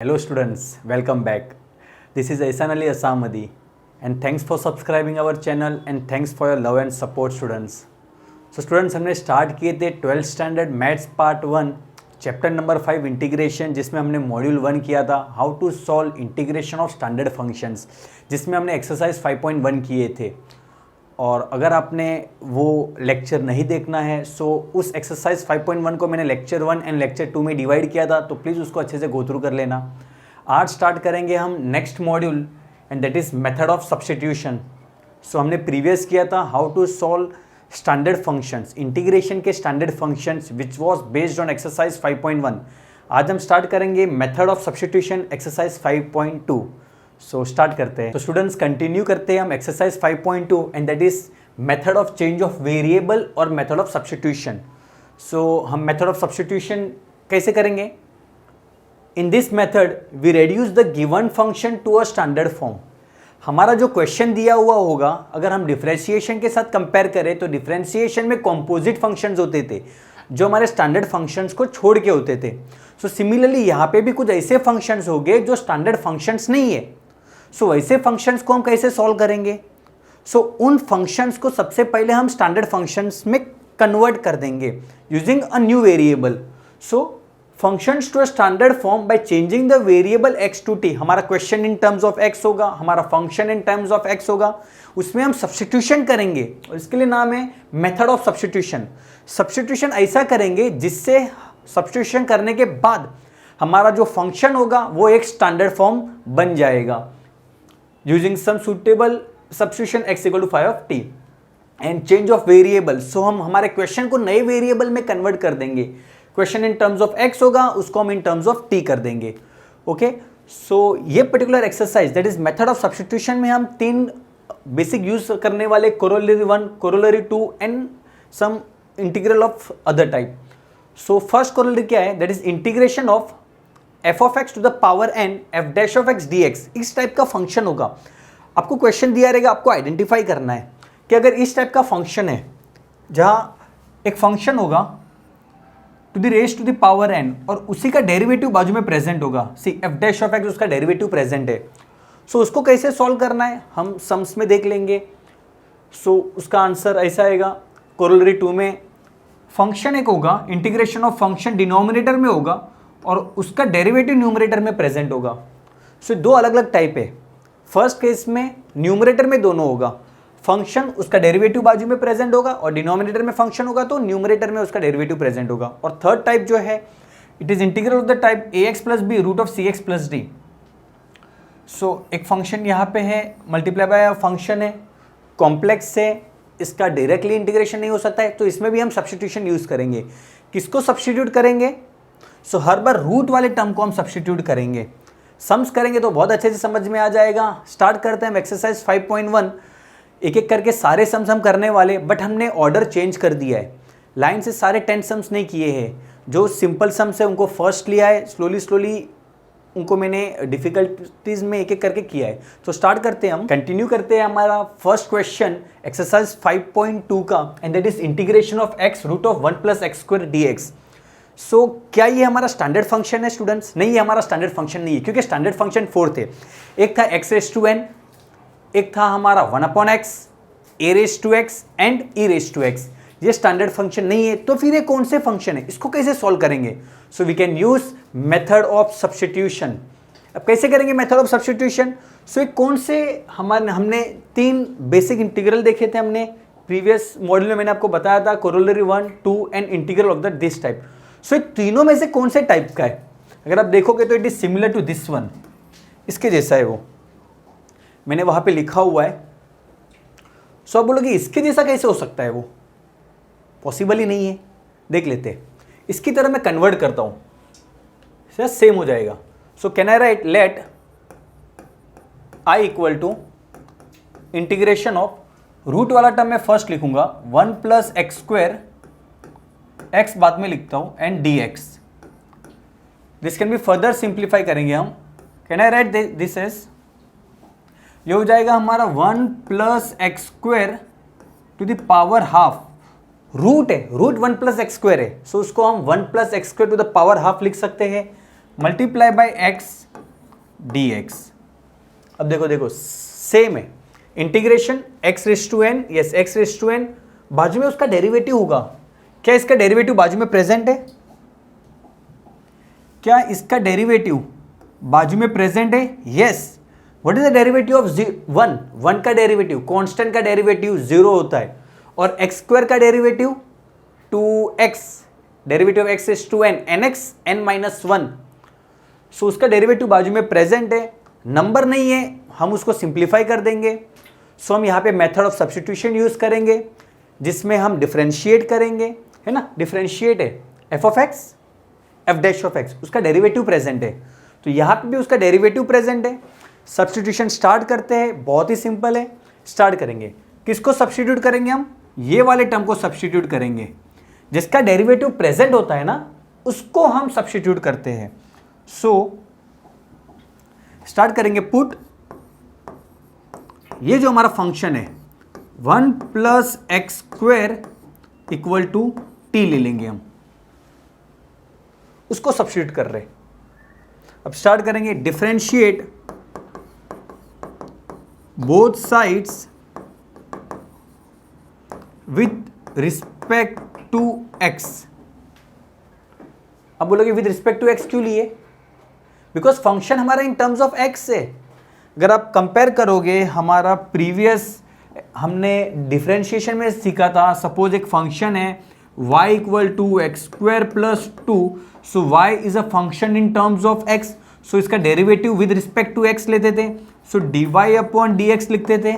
Hello students, welcome back. This is Ehsan Ali Asamadi and thanks for subscribing our channel and thanks for your love and support students. So students हमने start किए थे 12th standard maths part 1 chapter number 5 integration, जिसमें हमने module 1 किया था how to solve integration of standard functions, जिसमें हमने exercise 5.1 किए थे। और अगर आपने वो लेक्चर नहीं देखना है सो उस एक्सरसाइज 5.1 को मैंने लेक्चर 1 एंड लेक्चर 2 में डिवाइड किया था, तो प्लीज़ उसको अच्छे से गो थ्रू कर लेना। आज स्टार्ट करेंगे हम next module and that is method of substitution. So हमने प्रीवियस किया था how to solve standard functions, integration के standard functions which was based on exercise 5.1। आज हम स्टार्ट करेंगे method of substitution exercise 5.2। So start करते हैं। तो स्टूडेंट्स कंटिन्यू करते हैं हम exercise 5.2 and that is method of change of variable और मेथड ऑफ सब्स्टिट्यूशन। सो हम मेथड ऑफ सब्स्टिट्यूशन कैसे करेंगे? In this method we reduce the given function to a standard form. हमारा जो क्वेश्चन दिया हुआ होगा, अगर हम डिफरेंशिएशन के साथ कंपेयर करें तो डिफरेंशिएशन में कॉम्पोजिट फंक्शंस होते थे जो हमारे स्टैंडर्ड फंक्शंस को छोड़ के होते थे। सो सिमिलरली यहाँ पे भी कुछ ऐसे फंक्शंस होंगे जो स्टैंडर्ड फंक्शंस नहीं है। सो ऐसे फंक्शंस को हम कैसे सॉल्व करेंगे? सो उन फंक्शंस को सबसे पहले हम स्टैंडर्ड फंक्शंस में कन्वर्ट कर देंगे using a new variable. So functions to a standard form by changing the variable x to t। हमारा question in terms of x होगा, हमारा function in terms of x होगा, उसमें हम सब्स्टिट्यूशन करेंगे और इसके लिए नाम है मेथड ऑफ सब्स्टिट्यूशन। सब्स्टिट्यूशन ऐसा करेंगे जिससे सब्स्टिट्यूशन करने के बाद हमारा जो फंक्शन होगा वो एक स्टैंडर्ड फॉर्म बन जाएगा using some suitable substitution x equal to 5 of t and change of variable. So हम हमारे क्वेश्चन को नए वेरिएबल में कन्वर्ट कर देंगे। Question in terms of x होगा, उसको हम इन टर्म्स ऑफ t कर देंगे। ओके, सो ये particular exercise that is method of substitution में हम तीन बेसिक यूज करने वाले, corollary 1, corollary 2 and some integral of other type. So first corollary क्या है? That is integration of f of x to the power n f dash of x dx। इस type का function होगा। आपको question दिया रहेगा, आपको आइडेंटिफाई करना है कि अगर इस टाइप का फंक्शन है जहाँ एक फंक्शन होगा to the raise to the power n और उसी का डेरिवेटिव बाजू में प्रेजेंट होगा, see f dash of x उसका डेरिवेटिव प्रेजेंट है। सो उसको कैसे सॉल्व करना है हम सम्स में देख लेंगे। सो उसका आंसर ऐसा आएगा, कोरोलरी 2 में फंक्शन एक होगा, इंटीग्रेशन ऑफ फंक्शन डिनोमिनेटर में होगा और उसका डेरिवेटिव न्यूमरेटर में प्रेजेंट होगा। सो दो अलग अलग टाइप है। फर्स्ट केस में न्यूमरेटर में दोनों होगा, फंक्शन उसका डेरिवेटिव बाजू में प्रेजेंट होगा और डिनोमिनेटर में फंक्शन होगा तो न्यूमरेटर में उसका डेरिवेटिव प्रेजेंट होगा। और थर्ड टाइप जो है it is integral of the type ax plus b root of cx plus d. So एक फंक्शन यहाँ पे है, मल्टीप्लाई बाय फंक्शन है, कॉम्प्लेक्स है, इसका डायरेक्टली इंटीग्रेशन नहीं हो सकता है, तो इसमें भी हम सब्स्टिट्यूशन यूज करेंगे। किसको सब्स्टिट्यूट करेंगे? सो हर बार रूट वाले टर्म को हम सब्स्टिट्यूट करेंगे। सम्स करेंगे तो बहुत अच्छे से समझ में आ जाएगा। स्टार्ट करते हैं हम एक्सरसाइज 5.1। एक एक करके सारे सम्स हम करने वाले, बट हमने ऑर्डर चेंज कर दिया है। लाइन से सारे 10 सम्स नहीं किए हैं, जो सिंपल सम्स है उनको फर्स्ट लिया है, स्लोली उनको मैंने डिफिकल्टीज में एक एक करके किया है। तो स्टार्ट करते हैं हम, कंटिन्यू करते हैं हमारा फर्स्ट क्वेश्चन एक्सरसाइज 5.2 का and that is integration of x root of 1 plus x square dx। So क्या ये हमारा स्टैंडर्ड फंक्शन है स्टूडेंट्स? नहीं, ये हमारा स्टैंडर्ड फंक्शन नहीं है, क्योंकि स्टैंडर्ड फंक्शन 4 थे। एक था x रेज टू n, एक था हमारा 1 upon x, a raise to x and e raise to x। ये स्टैंडर्ड फंक्शन नहीं है, तो फिर ये कौन से फंक्शन है? इसको कैसे सॉल्व करेंगे? So we can use method of substitution. अब कैसे करेंगे मेथड ऑफ सब्स्टिट्यूशन? सो कौन से हमने तीन बेसिक इंटीग्रल देखे थे हमने प्रीवियस मॉड्यूल में, मैंने आपको बताया था corollary 1, 2 and integral of the this type. So ये तीनों में से कौन से टाइप का है? अगर आप देखोगे तो it is similar to this one, इसके जैसा है वो, मैंने वहां पे लिखा हुआ है। सो आप बोलोगे इसके जैसा कैसे हो सकता है? वो पॉसिबल ही नहीं है। देख लेते हैं, इसकी तरह मैं कन्वर्ट करता हूं, सेम हो जाएगा। So can I write let I equal to integration of, root वाला टर्म मैं फर्स्ट लिखूंगा 1 प्लस एक्स स्क्वायर, x बाद में लिखता हूं and dx। This can be further simplify करेंगे हम। Can I write this as, ये हो जाएगा हमारा 1 plus x square to the power half, root है, रूट 1 प्लस एक्स स्क्वायर है, सो उसको हम 1 plus x square to the power half लिख सकते हैं, मल्टीप्लाई बाय x dx। अब देखो सेम है, integration x raise to n, yes x raise to n, बाजू में उसका डेरिवेटिव होगा। क्या इसका डेरिवेटिव बाजू में प्रेजेंट है? क्या इसका डेरिवेटिव बाजू में प्रेजेंट है? Yes. What is the derivative of 1 का डेरिवेटिव, कांस्टेंट का डेरिवेटिव 0 होता है, और x स्क्वायर का derivative 2x, derivative of x is 2n, nx n minus 1। सो उसका डेरिवेटिव बाजू में प्रेजेंट है, नंबर नहीं है, हम उसको सिंप्लीफाई कर देंगे। सो हम यहाँ पे मेथड ऑफ सब्स्टिट्यूशन यूज करेंगे, जिसमें हम डिफरेंशिएट करेंगे, है ना, डिफरेंशिएट है f of x, f dash of x, उसका डेरिवेटिव प्रेजेंट है, तो यहाँ पे भी उसका डेरिवेटिव प्रेजेंट है। सब्स्टिट्यूशन स्टार्ट करते हैं, बहुत ही सिंपल है, स्टार्ट करेंगे। किसको सब्स्टिट्यूट करेंगे हम? ये वाले टर्म को सब्स्टिट्यूट करेंगे, जिसका डेरिवेटिव प्रेजेंट होता है ना, उसको हम सब्स्टिट्यूट करते हैं। सो स्टार्ट करेंगे, पुट ये जो हमारा फंक्शन है 1 plus x square equal to t ले लेंगे हम, उसको सब्स्टिट्यूट कर रहे हैं। अब स्टार्ट करेंगे, differentiate both sides with respect to x। अब बोलोगे विद रिस्पेक्ट टू x क्यों लिए? बिकॉज फंक्शन हमारा इन टर्म्स ऑफ x है। अगर आप कंपेयर करोगे, हमारा प्रीवियस हमने डिफरेंशिएशन में सीखा था, सपोज एक फंक्शन है y equal to x square plus 2, so y is a function in terms of x, so इसका derivative with respect to x लेते थे, सो dy अपॉन dx लिखते थे।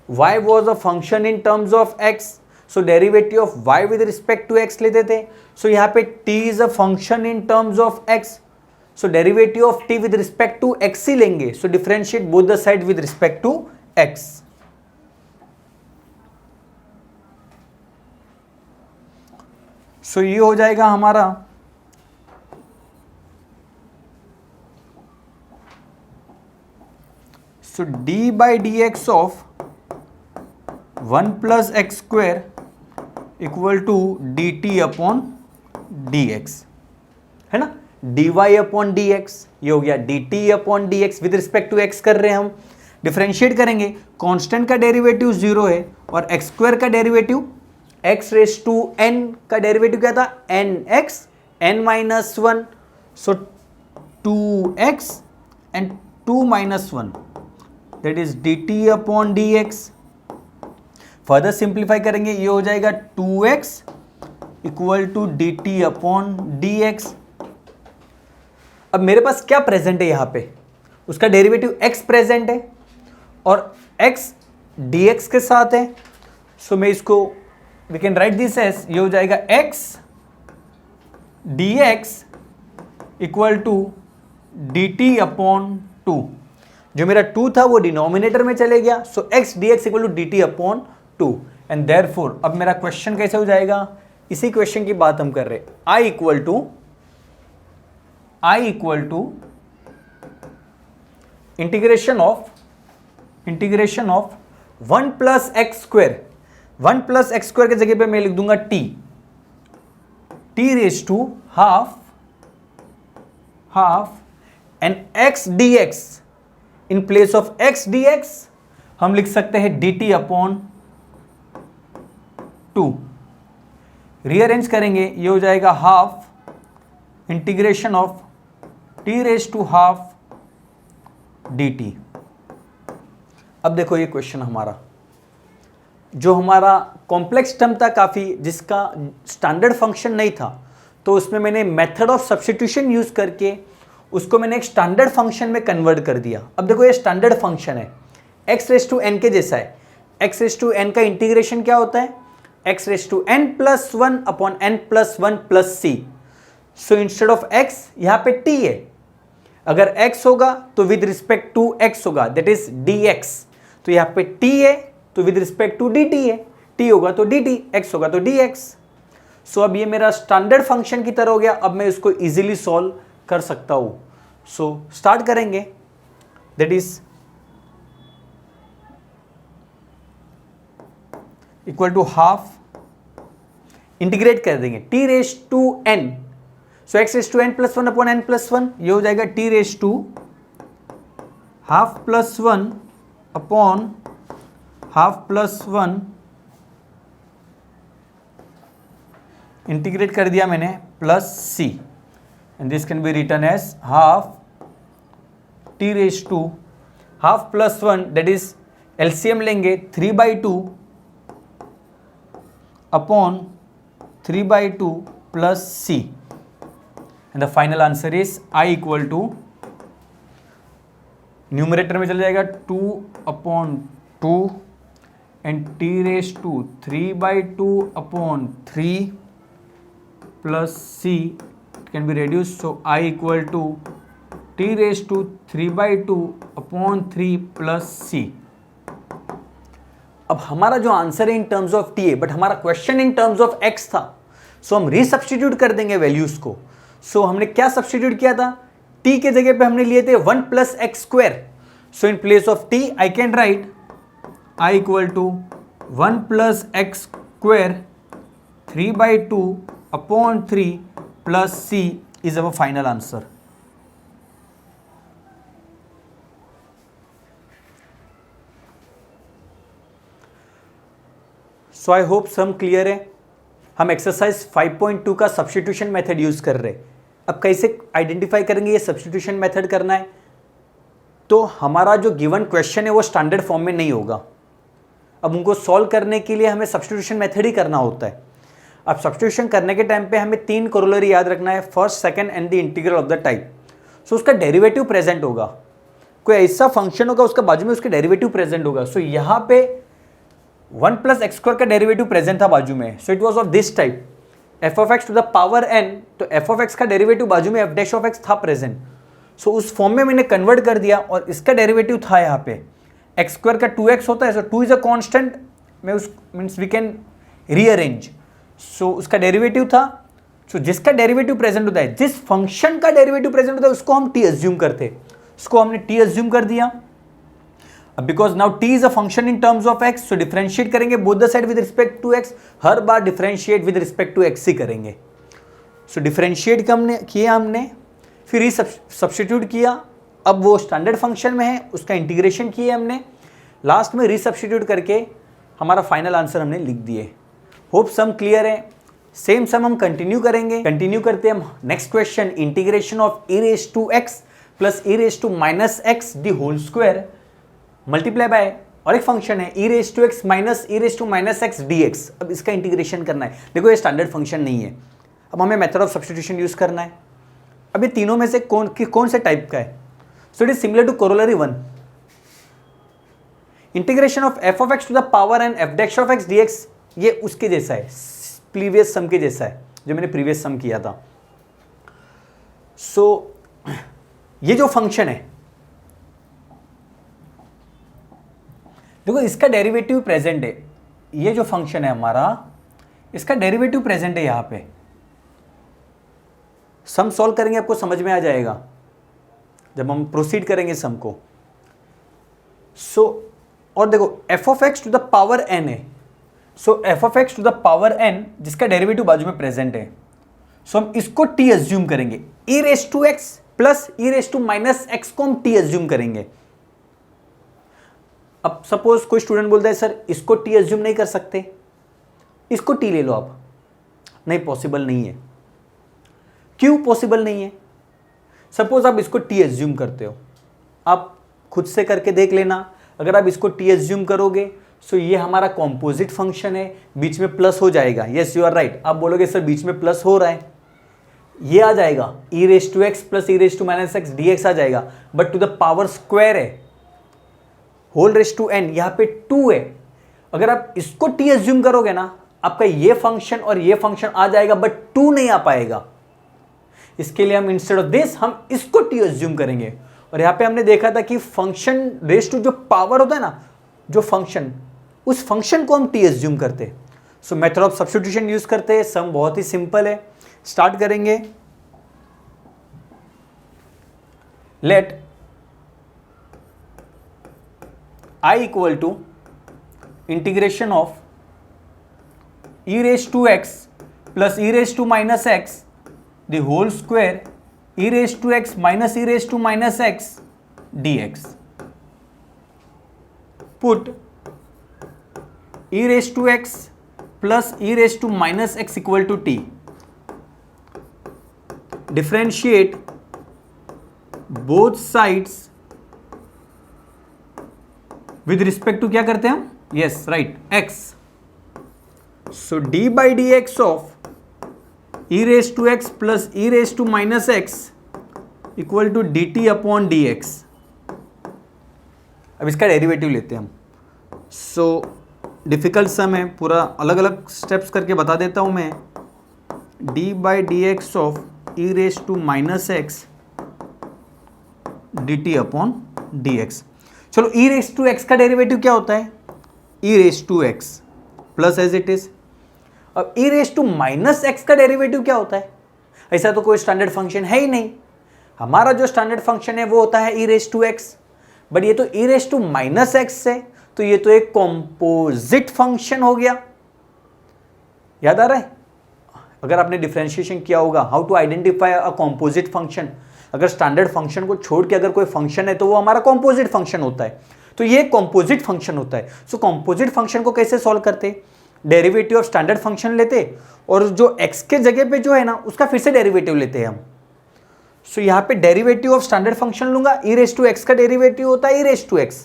y was a function in terms of x, so derivative of y with respect to x लेते थे। so यहाँ पे t is a function in terms of x, so derivative of t with respect to x ही लेंगे, so differentiate both the side with respect to x। so ये हो जाएगा हमारा so d by dx of 1 plus x square equal to d t upon d x, है ना, d y upon d x, ये हो गया d t upon d x, with respect to x कर रहे हैं हम। डिफरेंशिएट करेंगे, कांस्टेंट का डेरिवेटिव 0 है, और एक्स स्क्वायर का derivative x raise to n का डेरिवेटिव क्या था? N x n minus 1, so 2x and 2 minus 1, that is d t upon d x. Further simplify करेंगे, ये हो जाएगा 2x equal to d t upon d x. अब मेरे पास क्या प्रेजेंट है यहाँ पे? उसका डेरिवेटिव x प्रेजेंट है, और x dx के साथ है, सो मैं इसको we can write this as, ये हो जाएगा x dx equal to d t upon 2। जो मेरा 2 था वो डिनोमिनेटर में चले गया, so x dx equal to d t upon 2, and therefore अब मेरा क्वेश्चन कैसे हो जाएगा? इसी क्वेश्चन की बात हम कर रहे हैं। I equal to integration of 1 plus x square, 1 plus x square की जगह पे मैं लिख दूंगा t raise to half and x dx, in place of x dx हम लिख सकते हैं dt अपॉन 2। रीअरेंज करेंगे, ये हो जाएगा half integration of t raise to half dt। अब देखो ये क्वेश्चन हमारा, जो हमारा कॉम्प्लेक्स टर्म था काफ़ी, जिसका स्टैंडर्ड फंक्शन नहीं था, तो उसमें मैंने मेथड ऑफ सब्स्टिट्यूशन यूज करके उसको मैंने एक स्टैंडर्ड फंक्शन में कन्वर्ट कर दिया। अब देखो ये स्टैंडर्ड फंक्शन है, x रेज टू n के जैसा है। x रेज टू n का इंटीग्रेशन क्या होता है? x raise to n plus 1 upon n plus 1 plus c। So instead of x यहाँ पे t है, अगर x होगा तो विद रिस्पेक्ट टू x होगा, दैट इज dx। तो यहाँ पे t है तो विद रिस्पेक्ट टू dt है, t होगा तो dt, x होगा तो dx। सो अब ये मेरा स्टैंडर्ड फंक्शन की तरह हो गया, अब मैं इसको इजीली सॉल्व कर सकता हूं। सो स्टार्ट करेंगे, that is equal to half, integrate कर देंगे t raise to n, so x raise to n plus 1 upon n plus 1, ये हो जाएगा t raise to half plus 1 upon half plus 1 integrate कर दिया मैंने plus c, and this can be written as half t raise to half plus 1 that is LCM लेंगे 3/2 upon 3/2 plus c, and the final answer is I equal to, numerator में चला जाएगा 2/2 and t raise to 3/2 upon 3 plus c can be reduced, so I equal to t raised to 3/2 upon 3 plus c. अब हमारा जो answer है इन terms of T है, but हमारा question in terms of x था, सो हम रीसब्स्टिट्यूट कर देंगे वैल्यूज को. सो हमने क्या सब्स्टिट्यूट किया था, टी के जगह पे हमने लिए थे 1 plus x square. So in place of t I can write I equal to 1 plus x square 3/2 upon 3 plus C is our final answer. So I hope sum clear है. हम एक्सरसाइज 5.2 का substitution method use कर रहे हैं. अब कैसे identify करेंगे ये सब्स्टिट्यूशन मेथड करना है, तो हमारा जो गिवन क्वेश्चन है वो स्टैंडर्ड फॉर्म में नहीं होगा. अब उनको सॉल्व करने के लिए हमें सब्स्टिट्यूशन मेथड ही करना होता है. अब सब्स्टिट्यूशन करने के टाइम पे हमें 3 कोरोलरी याद रखना है, first, second and the integral of the type. So उसका डेरिवेटिव प्रेजेंट होगा, कोई ऐसा फंक्शन होगा उसका बाजू में उसके डेरिवेटिव प्रेजेंट होगा. सो यहाँ पे 1 प्लस एक्स स्क्वायर का डेरिवेटिव प्रेजेंट था बाजू में, so it was of this type f of x to the power n. तो एफ ऑफ एक्स का डेरिवेटिव बाजू में एफ डैश ऑफ एक्स था प्रेजेंट. सो उस फॉर्म में मैंने कन्वर्ट कर दिया और इसका डेरिवेटिव था यहाँ पे एक्स स्क्वायर का 2x होता है. सो 2 इज अ कॉन्स्टेंट, मैं उस मीन्स वी कैन रीअरेंज. सो उसका डेरिवेटिव था. सो जिसका डेरिवेटिव प्रेजेंट होता है, जिस फंक्शन का डेरिवेटिव प्रेजेंट होता है उसको हम टी अज्यूम करते हैं. उसको हमने टी अज्यूम कर दिया. अब because now t is a function in terms of x, so differentiate करेंगे both the side with respect to x. हर बार differentiate with respect to x ही करेंगे. सो डिफरेंशिएट किया हमने, फिर ही सब्स्टिट्यूट किया. अब वो स्टैंडर्ड फंक्शन में है, उसका इंटीग्रेशन किया हमने. लास्ट में रीसब्स्टिट्यूट करके हमारा फाइनल आंसर हमने लिख दिए. होप सम क्लियर है. सेम सम हम कंटिन्यू करेंगे. कंटिन्यू करते हैं हम next question, integration of e raise to x plus e raise to minus x the whole square multiply by, और एक फंक्शन है e raise to x minus e raise to minus x d x. अब इसका integration करना है. देखो ये standard function नहीं है, अब हमें मेथड ऑफ सब्स्टिट्यूशन यूज करना है. अब ये तीनों में से कौन से टाइप का है? So it is similar to corollary 1. Integration of f of x to the power n f dash of x d x, ये उसके जैसा है, प्रीवियस सम के जैसा है जो मैंने प्रीवियस सम किया था. सो ये जो फंक्शन है, देखो इसका डेरिवेटिव प्रेजेंट है. ये जो फंक्शन है हमारा, इसका डेरिवेटिव प्रेजेंट है. यहां पे सम सॉल्व करेंगे आपको समझ में आ जाएगा जब हम प्रोसीड करेंगे सम को. सो और देखो f of x to the power n है. So f of x to the power n जिसका डेरिवेटिव बाजू में प्रेजेंट है, सो हम इसको टी अज्यूम करेंगे. E raise to x plus e raise to minus x को हम टी अज्यूम करेंगे. अब सपोज कोई स्टूडेंट बोलता है सर इसको टी अज्यूम नहीं कर सकते, इसको टी ले लो आप. नहीं, पॉसिबल नहीं है. क्यों पॉसिबल नहीं है? सपोज आप इसको टी अज्यूम करते हो, आप खुद से करके देख लेना. अगर आप इसको टी अज्यूम करोगे, सो ये हमारा कॉम्पोजिट फंक्शन है, बीच में प्लस हो जाएगा. Yes you are right. आप बोलोगे सर बीच में प्लस हो रहा है, ये आ जाएगा e raise to x plus e raise to minus x d x आ जाएगा. But to the power square है, होल रेज टू एन, यहाँ पे 2 है. अगर आप इसको टी अज्यूम करोगे ना, आपका ये फंक्शन और ये फंक्शन आ जाएगा, बट 2 नहीं आ पाएगा. इसके लिए हम इंस्टेड ऑफ दिस हम इसको टी अज्यूम करेंगे. और यहाँ पे हमने देखा था कि फंक्शन रेज टू जो पावर होता है ना, जो फंक्शन, उस फंक्शन को हम टी अज्यूम करते हैं. So method of substitution use करते हैं. सम बहुत ही सिंपल है. स्टार्ट करेंगे. Let I equal to integration of e raise to x plus e raise to minus x the whole square e raise to x minus e raise to minus x d x. Put e raise to x plus e raise to minus x equal to t, differentiate both sides with respect to क्या करते हैं हम, yes right, x. So d by d x of e raise to x plus e raise to minus x equal to d t upon d x. अब इसका derivative लेते हैं हम. So difficult सम है, पूरा अलग अलग स्टेप्स करके बता देता हूं मैं. D by d x of e raise to minus x d t upon d x. चलो ई रेज टू एक्स का डेरिवेटिव क्या होता है, e raise to x plus as it is. अब e raise to minus x का derivative क्या होता है, ऐसा तो कोई स्टैंडर्ड फंक्शन है ही नहीं. हमारा जो स्टैंडर्ड फंक्शन है वो होता है e raise to x, but ये तो ई रेज टू माइनस एक्स है, तो ये तो एक कॉम्पोजिट फंक्शन हो गया. याद आ रहा है अगर आपने डिफरेंशिएशन किया होगा, how to identify a composite function. अगर स्टैंडर्ड फंक्शन को छोड़ के अगर कोई फंक्शन है तो वो हमारा कॉम्पोजिट फंक्शन होता है, तो ये कॉम्पोजिट फंक्शन होता है. सो कॉम्पोजिट फंक्शन को कैसे सॉल्व करते, डेरिवेटिव ऑफ स्टैंडर्ड फंक्शन लेते और जो एक्स के जगह पे जो है ना उसका फिर से डेरिवेटिव लेते हैं हम. सो यहाँ पे डेरिवेटिव ऑफ स्टैंडर्ड फंक्शन लूंगा, ई रेज टू एक्स का डेरिवेटिव होता है e raise to x.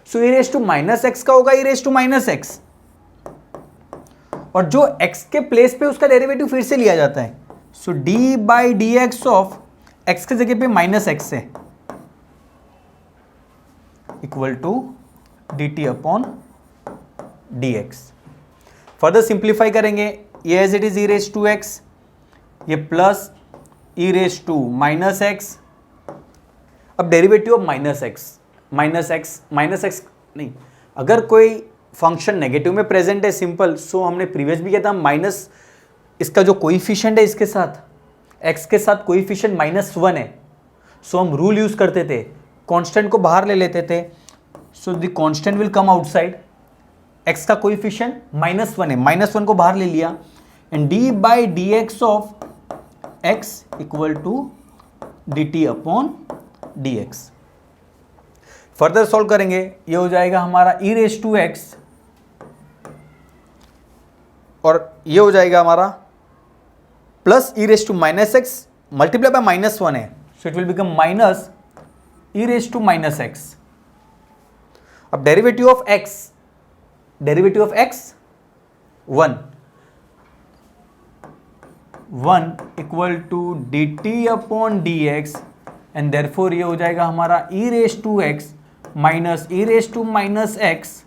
So e raise to minus x का होगा e raise to minus x, और जो एक्स के प्लेस पे उसका डेरिवेटिव फिर से लिया जाता है. So d by d x of x के जगह पे माइनस एक्स है equal to d t upon d x. Further simplify करेंगे, ये as it is e raise to x, ये plus e raise to minus x. अब derivative of minus x नहीं, अगर कोई फंक्शन नेगेटिव में प्रेजेंट है सिंपल, सो हमने प्रीवियस भी किया था, माइनस इसका जो कोइफिशिएंट है इसके साथ एक्स के साथ कोइफिशिएंट -1 है, सो हम रूल यूज करते थे, कांस्टेंट को बाहर ले लेते थे. So the constant will come outside, x का कोइफिशिएंट -1 है, -1 को बाहर ले लिया, and d by d x of x equal to d t upon d x. Further solve करेंगे, ये हो जाएगा हमारा ई रेज टू एक्स और ये हो जाएगा हमारा plus e raise to minus x multiply by -1 है, so it will become minus e raise to minus x. अब derivative of x 1 equal to d t upon d x, and therefore ये हो जाएगा हमारा e raise to x minus e raise to minus x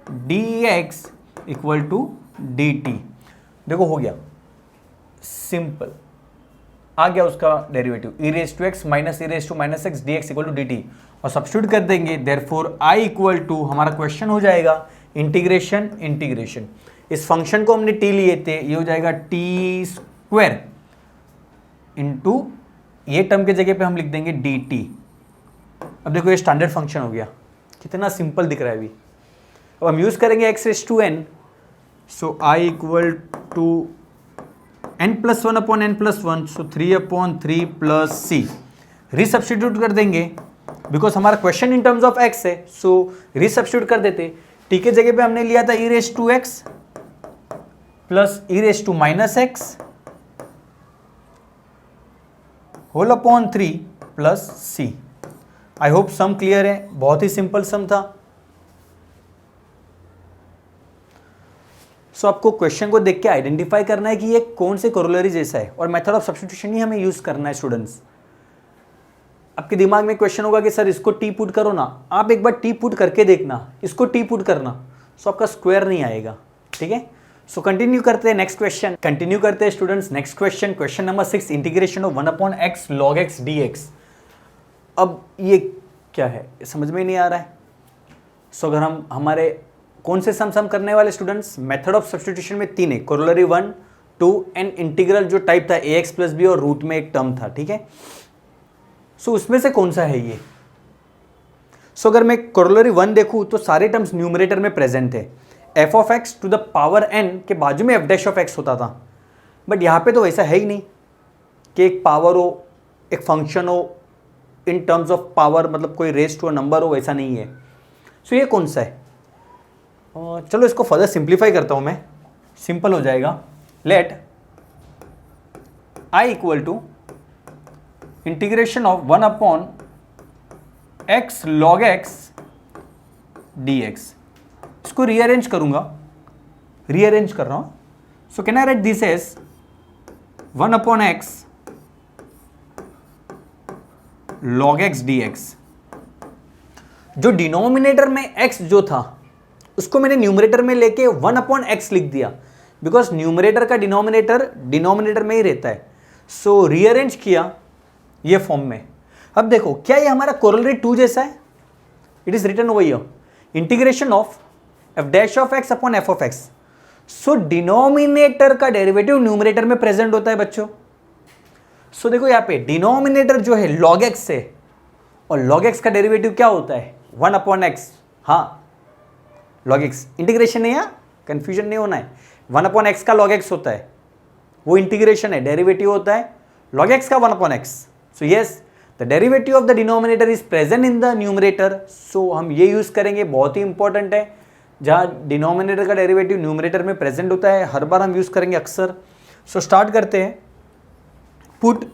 d x equal to d t. देखो हो गया simple, आ गया उसका derivative e raise to x minus e raise to minus x d x equal to d t, और substitute कर देंगे. Therefore I equal to, हमारा क्वेश्चन हो जाएगा इंटीग्रेशन. इस फंक्शन को हमने टी लिए थे, ये हो जाएगा टी स्क्वायर इंटू ये टर्म के जगह पे हम लिख देंगे डी टी. अब देखो ये स्टैंडर्ड फंक्शन हो गया, कितना सिंपल दिख रहा है अभी. अब हम यूज करेंगे x raise to n, so I equal to n plus 1 upon n plus 1, so 3 upon 3 plus c. Resubstitute कर देंगे बिकॉज हमारा question in terms of x है, सो रीसब्स्टिट्यूट कर देते. टी के जगह पे हमने लिया था e raise to x plus e raise to minus x whole upon 3 plus c. I hope sum clear है, बहुत ही सिंपल सम था. सो आपको क्वेश्चन को देख के आइडेंटिफाई करना है कि ये कौन से कोरोलरी जैसा है, और मेथड ऑफ सब्स्टिट्यूशन ही हमें यूज करना है. स्टूडेंट्स, आपके दिमाग में क्वेश्चन होगा कि सर इसको टी पुट करो ना, आप एक बार टी पुट करके देखना, इसको टी पुट करना, सो आपका स्क्वायर नहीं आएगा. ठीक है, सो कंटिन्यू करते हैं नेक्स्ट क्वेश्चन. कंटिन्यू करते हैं students next question, question number 6, integration of 1 upon x log x d x. अब ये क्या है समझ में नहीं आ रहा है. सो अगर हम हमारे कौन से सम करने वाले स्टूडेंट्स, मेथड ऑफ सब्स्टिट्यूशन में 3 है, कोरोलरी 1, 2 एंड इंटीग्रल जो टाइप था ax प्लस बी और रूट में एक टर्म था. ठीक है, सो उसमें से कौन सा है ये. सो अगर मैं कोरोलरी 1 देखूं तो सारे टर्म्स न्यूमरेटर में प्रेजेंट थे. F of x to the power n के बाजू में एफ डैश ऑफ एक्स होता था, बट यहाँ पे तो वैसा है ही नहीं कि एक पावर हो, एक फंक्शन हो इन टर्म्स ऑफ पावर, मतलब कोई रेस टू अ नंबर हो, वैसा नहीं है. सो ये कौन सा है, चलो इसको फर्दर सिंप्लीफाई करता हूं मैं, सिंपल हो जाएगा. Let I equal to integration of 1 upon x log x dx. इसको रीअरेंज करूंगा, रीअरेंज कर रहा हूं. So can I write this as 1 upon x log x dx. जो डिनोमिनेटर में x जो था उसको मैंने न्यूमरेटर में लेके 1 अपॉन x लिख दिया, बिकॉज न्यूमरेटर का डिनोमिनेटर में ही रहता है. सो रीअरेंज किया ये फॉर्म में. अब देखो क्या ये हमारा कोरोलरी 2 जैसा है. It is written over here integration of f dash of x upon f of x. So denominator का डेरिवेटिव न्यूमरेटर में प्रेजेंट होता है बच्चों. सो देखो यहाँ पे डिनोमिनेटर जो है log x है और log x का डेरिवेटिव क्या होता है 1 अपॉन x. हाँ log x इंटीग्रेशन नहीं है, कंफ्यूजन नहीं होना है. 1 अपॉन x का log x होता है, वो इंटीग्रेशन है, डेरिवेटिव होता है log x का 1 upon x. So yes the derivative of the denominator is present in the numerator. So हम ये यूज करेंगे, बहुत ही इंपॉर्टेंट है. जहाँ डिनोमिनेटर का डेरिवेटिव न्यूमरेटर में प्रेजेंट होता है हर बार हम यूज करेंगे अक्सर. सो स्टार्ट करते हैं. Put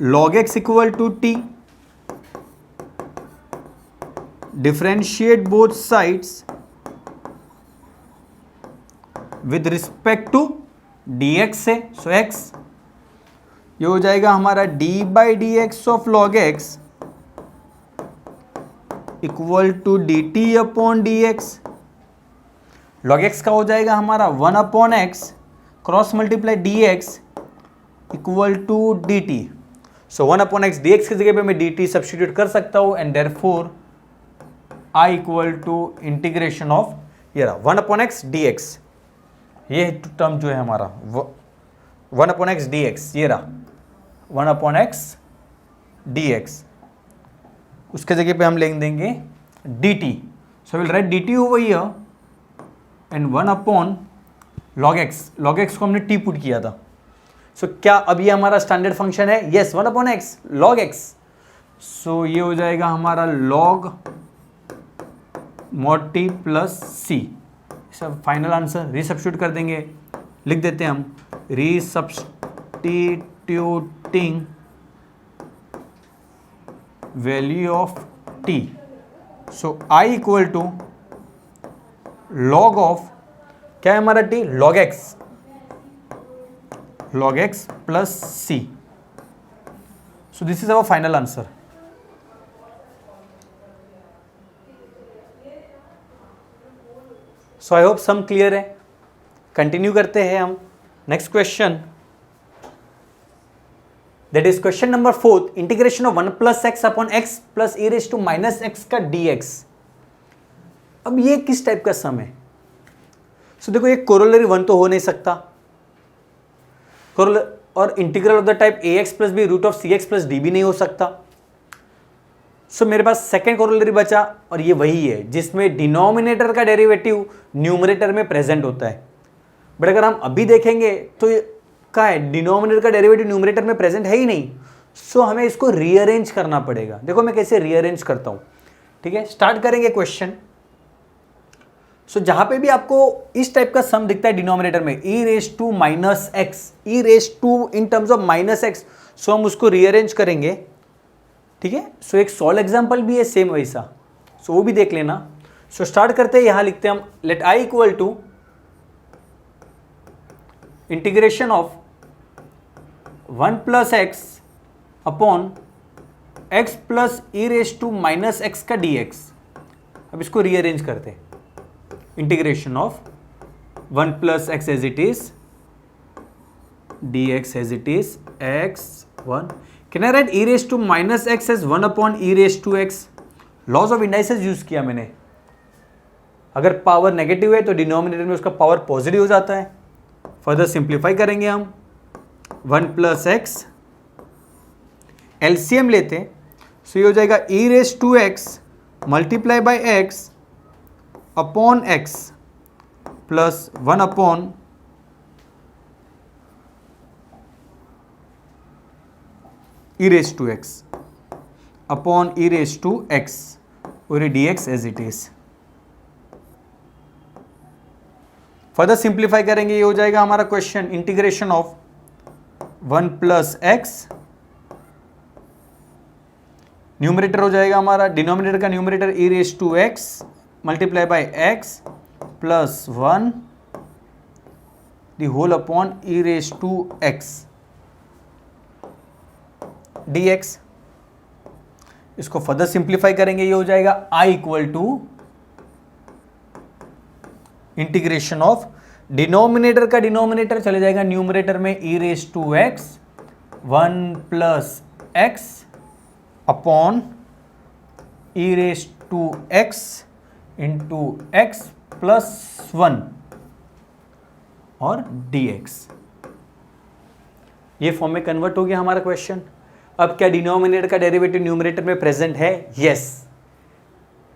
log x equal to t, differentiate both sides with respect to dx से. सो x ये हो जाएगा हमारा d by d x of log x equal to d t upon d x. log x का हो जाएगा हमारा 1 upon x cross multiply d x equal to d t. So 1 upon x d x की जगह पे मैं D T substitute कर सकता हूं and therefore I equal to integration of ये रहा 1 अपॉन एक्स डी एक्स. ये टर्म जो है हमारा 1 अपॉन एक्स डी एक्स, ये रहा 1 अपॉन एक्स डी एक्स. उसके जगह पे हम लिख देंगे D t. So will write D T over here and 1 upon log x. log x को हमने t पुट किया था. सो क्या अब ये हमारा स्टैंडर्ड फंक्शन है? Yes 1 upon x log x. So ये हो जाएगा हमारा log mod t प्लस सी. सब फाइनल आंसर रीसब्स्टिट्यूट कर देंगे, लिख देते हैं हम resubstituting value of t. So I equal to log of क्या है हमारा t log x plus c. So this is our final answer. So I hope sum clear है. कंटिन्यू करते हैं हम next question, that is question number 4. Integration of 1 plus x upon x plus e raise to minus x का dx. अब ये किस type का सम है? सो देखो ये कोरोलरी 1 तो हो नहीं सकता, और integral of the type a x plus b root of c x plus d भी नहीं हो सकता. सो मेरे पास सेकेंड कोरोलरी बचा और ये वही है जिसमें डिनोमिनेटर का डेरिवेटिव न्यूमरेटर में प्रेजेंट होता है. बट अगर हम अभी देखेंगे तो क्या है, डिनोमिनेटर का डेरिवेटिव न्यूमरेटर में प्रेजेंट है ही नहीं. सो हमें इसको रीअरेंज करना पड़ेगा. देखो मैं कैसे रीअरेंज करता हूँ. ठीक है, स्टार्ट करेंगे क्वेश्चन. सो जहां पे भी आपको इस टाइप का सम दिखता है डिनोमिनेटर में e raise to minus x, e raise to in terms of minus x, so हम उसको रीअरेंज करेंगे. ठीक है, सो एक सॉल्व एग्जांपल भी है सेम वैसा, सो वो भी देख लेना. सो स्टार्ट करते हैं, यहां लिखते हैं हम let I equal to integration of 1 plus x upon x plus e raise to minus x का डी एक्स. अब इसको रीअरेंज करते हैं. Integration of 1 plus x as it is d x as it is x1. Can I write e raise to minus x as 1 upon e raise to x. Laws of indices use किया मैंने. अगर power negative है तो denominator में उसका power positive हो जाता है. फर्दर सिंप्लीफाई करेंगे हम 1 प्लस एक्स, एलसीएम लेते हैं. सो ये हो जाएगा e raise to x multiply by x upon x plus 1 upon e raise to x upon e raise to x और ये dx as it is. Further simplify करेंगे, ये हो जाएगा हमारा question integration of 1 plus x, numerator हो जाएगा हमारा, डिनोमिनेटर का numerator e raise to x multiply by x plus 1 the whole upon e raise to x dx। इसको फर्दर सिंप्लीफाई करेंगे, ये हो जाएगा i equal to integration of denominator का डिनोमिनेटर चले जाएगा न्यूमरेटर में e raise to x 1 plus x upon e raise to x into x plus 1 और dx। ये फॉर्म में कन्वर्ट हो गया हमारा क्वेश्चन। अब क्या डिनोमिनेटर का डेरिवेटिव न्यूमरेटर में प्रेजेंट है? Yes.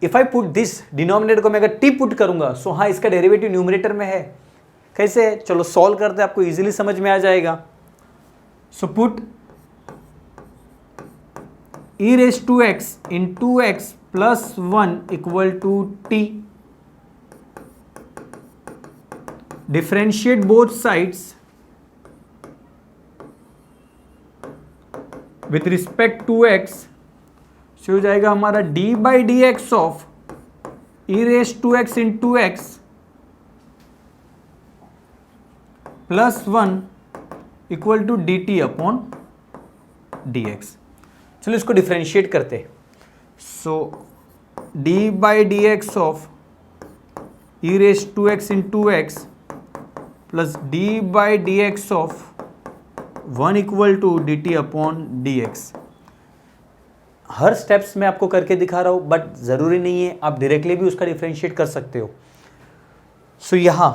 If I put this, denominator को मैं अगर t पुट करूंगा सो हाँ इसका डेरिवेटिव न्यूमरेटर में है। कैसे? चलो सॉल्व करते हैं, आपको इजीली समझ में आ जाएगा। So put e raise to x into x plus 1 equal to t, differentiate both sides with respect to x, हो जाएगा हमारा d by d x of e raise to x into x plus 1 equal to d t upon d x. चलो इसको differentiate करते। So d by d x of e raise to x into x plus d by d x of 1 equal to d t upon d x. हर steps में आपको करके दिखा रहा हूं, बट जरूरी नहीं है, आप डायरेक्टली भी उसका डिफरेंशिएट कर सकते हो। सो यहां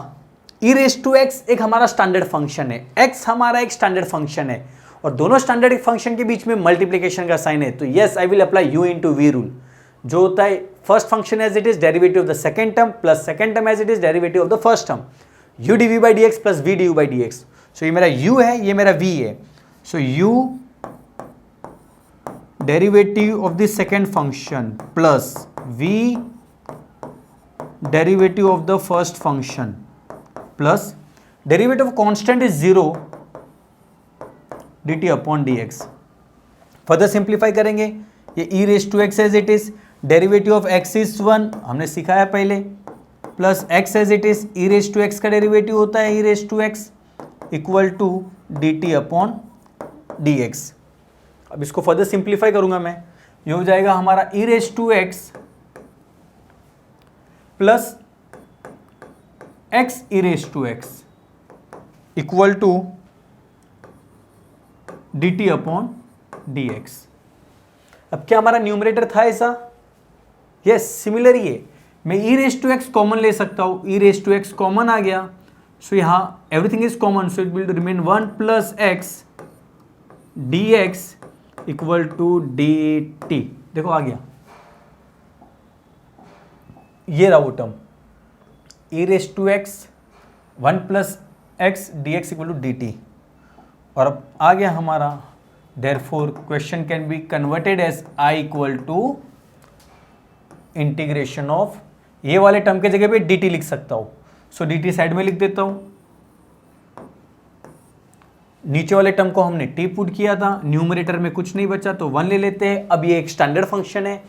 ई रेस टू एक्स एक हमारा स्टैंडर्ड फंक्शन है, एक्स हमारा एक स्टैंडर्ड फंक्शन है, और दोनों स्टैंडर्ड फंक्शन के बीच में मल्टीप्लीकेशन का साइन है। तो yes I will apply u into v rule, जो होता है first function as it is derivative of the second term plus second term as it is derivative of the first term, u d v by d x plus v d u by d x. So ये मेरा u है, ये मेरा v है। So u derivative of the second function plus v derivative of the first function plus derivative of constant is 0 dt upon dx। Further simplify करेंगे, ये e raise to x as it is, derivative of x is 1 हमने सिखाया पहले, plus x as it is, e raise to x का derivative होता है e raise to x equal to dt upon dx। अब इसको फर्दर सिंप्लीफाई करूंगा मैं, ये हो जाएगा हमारा e raise to x plus x e raise to x equal to dt upon dx। अब क्या हमारा न्यूमरेटर था ऐसा? यस, सिमिलर ही है। मैं e raise to x common ले सकता हूं, e raise to x common आ गया, सो यहां everything is common, so it will remain 1 plus x dx equal to dt। देखो आ गया, ये रहा वो term e raise to x 1 plus x dx equal to dt। और अब आ गया हमारा, therefore question can be converted as i equal to integration of, ये वाले टर्म के जगह पे dt लिख सकता हूं, सो dt साइड में लिख देता हूं। नीचे वाले टर्म को हमने t पुट किया था, न्यूमरेटर में कुछ नहीं बचा तो 1 ले लेते हैं। अब ये एक स्टैंडर्ड फंक्शन है,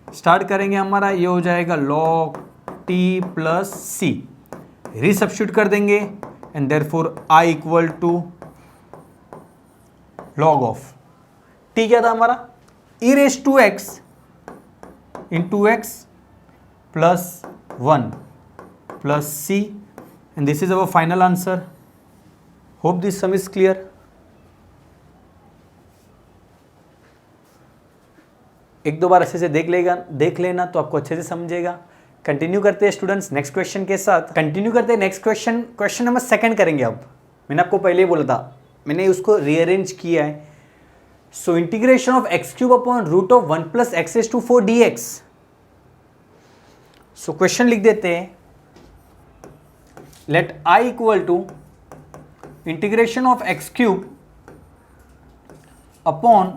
स्टार्ट करेंगे हमारा, ये हो जाएगा log t plus c, resubstitute कर देंगे and therefore i equal to log of t क्या था हमारा, e raise to x into x plus 1 plus c, and this is our final answer. Hope this sum is clear. एक दो बार अच्छे से देख लेना तो आपको अच्छे से समझेगा। कंटिन्यू करते हैं स्टूडेंट्स नेक्स्ट क्वेश्चन के साथ। कंटिन्यू करते हैं नेक्स्ट क्वेश्चन, क्वेश्चन नंबर 2 करेंगे। अब मैंने आपको पहले ही बोला था, मैंने उसको रीअरेंज किया है। So integration of x cube upon root of 1 plus x raise to 4 dx। So question लिख देते हैं, let i equal to integration of x cube upon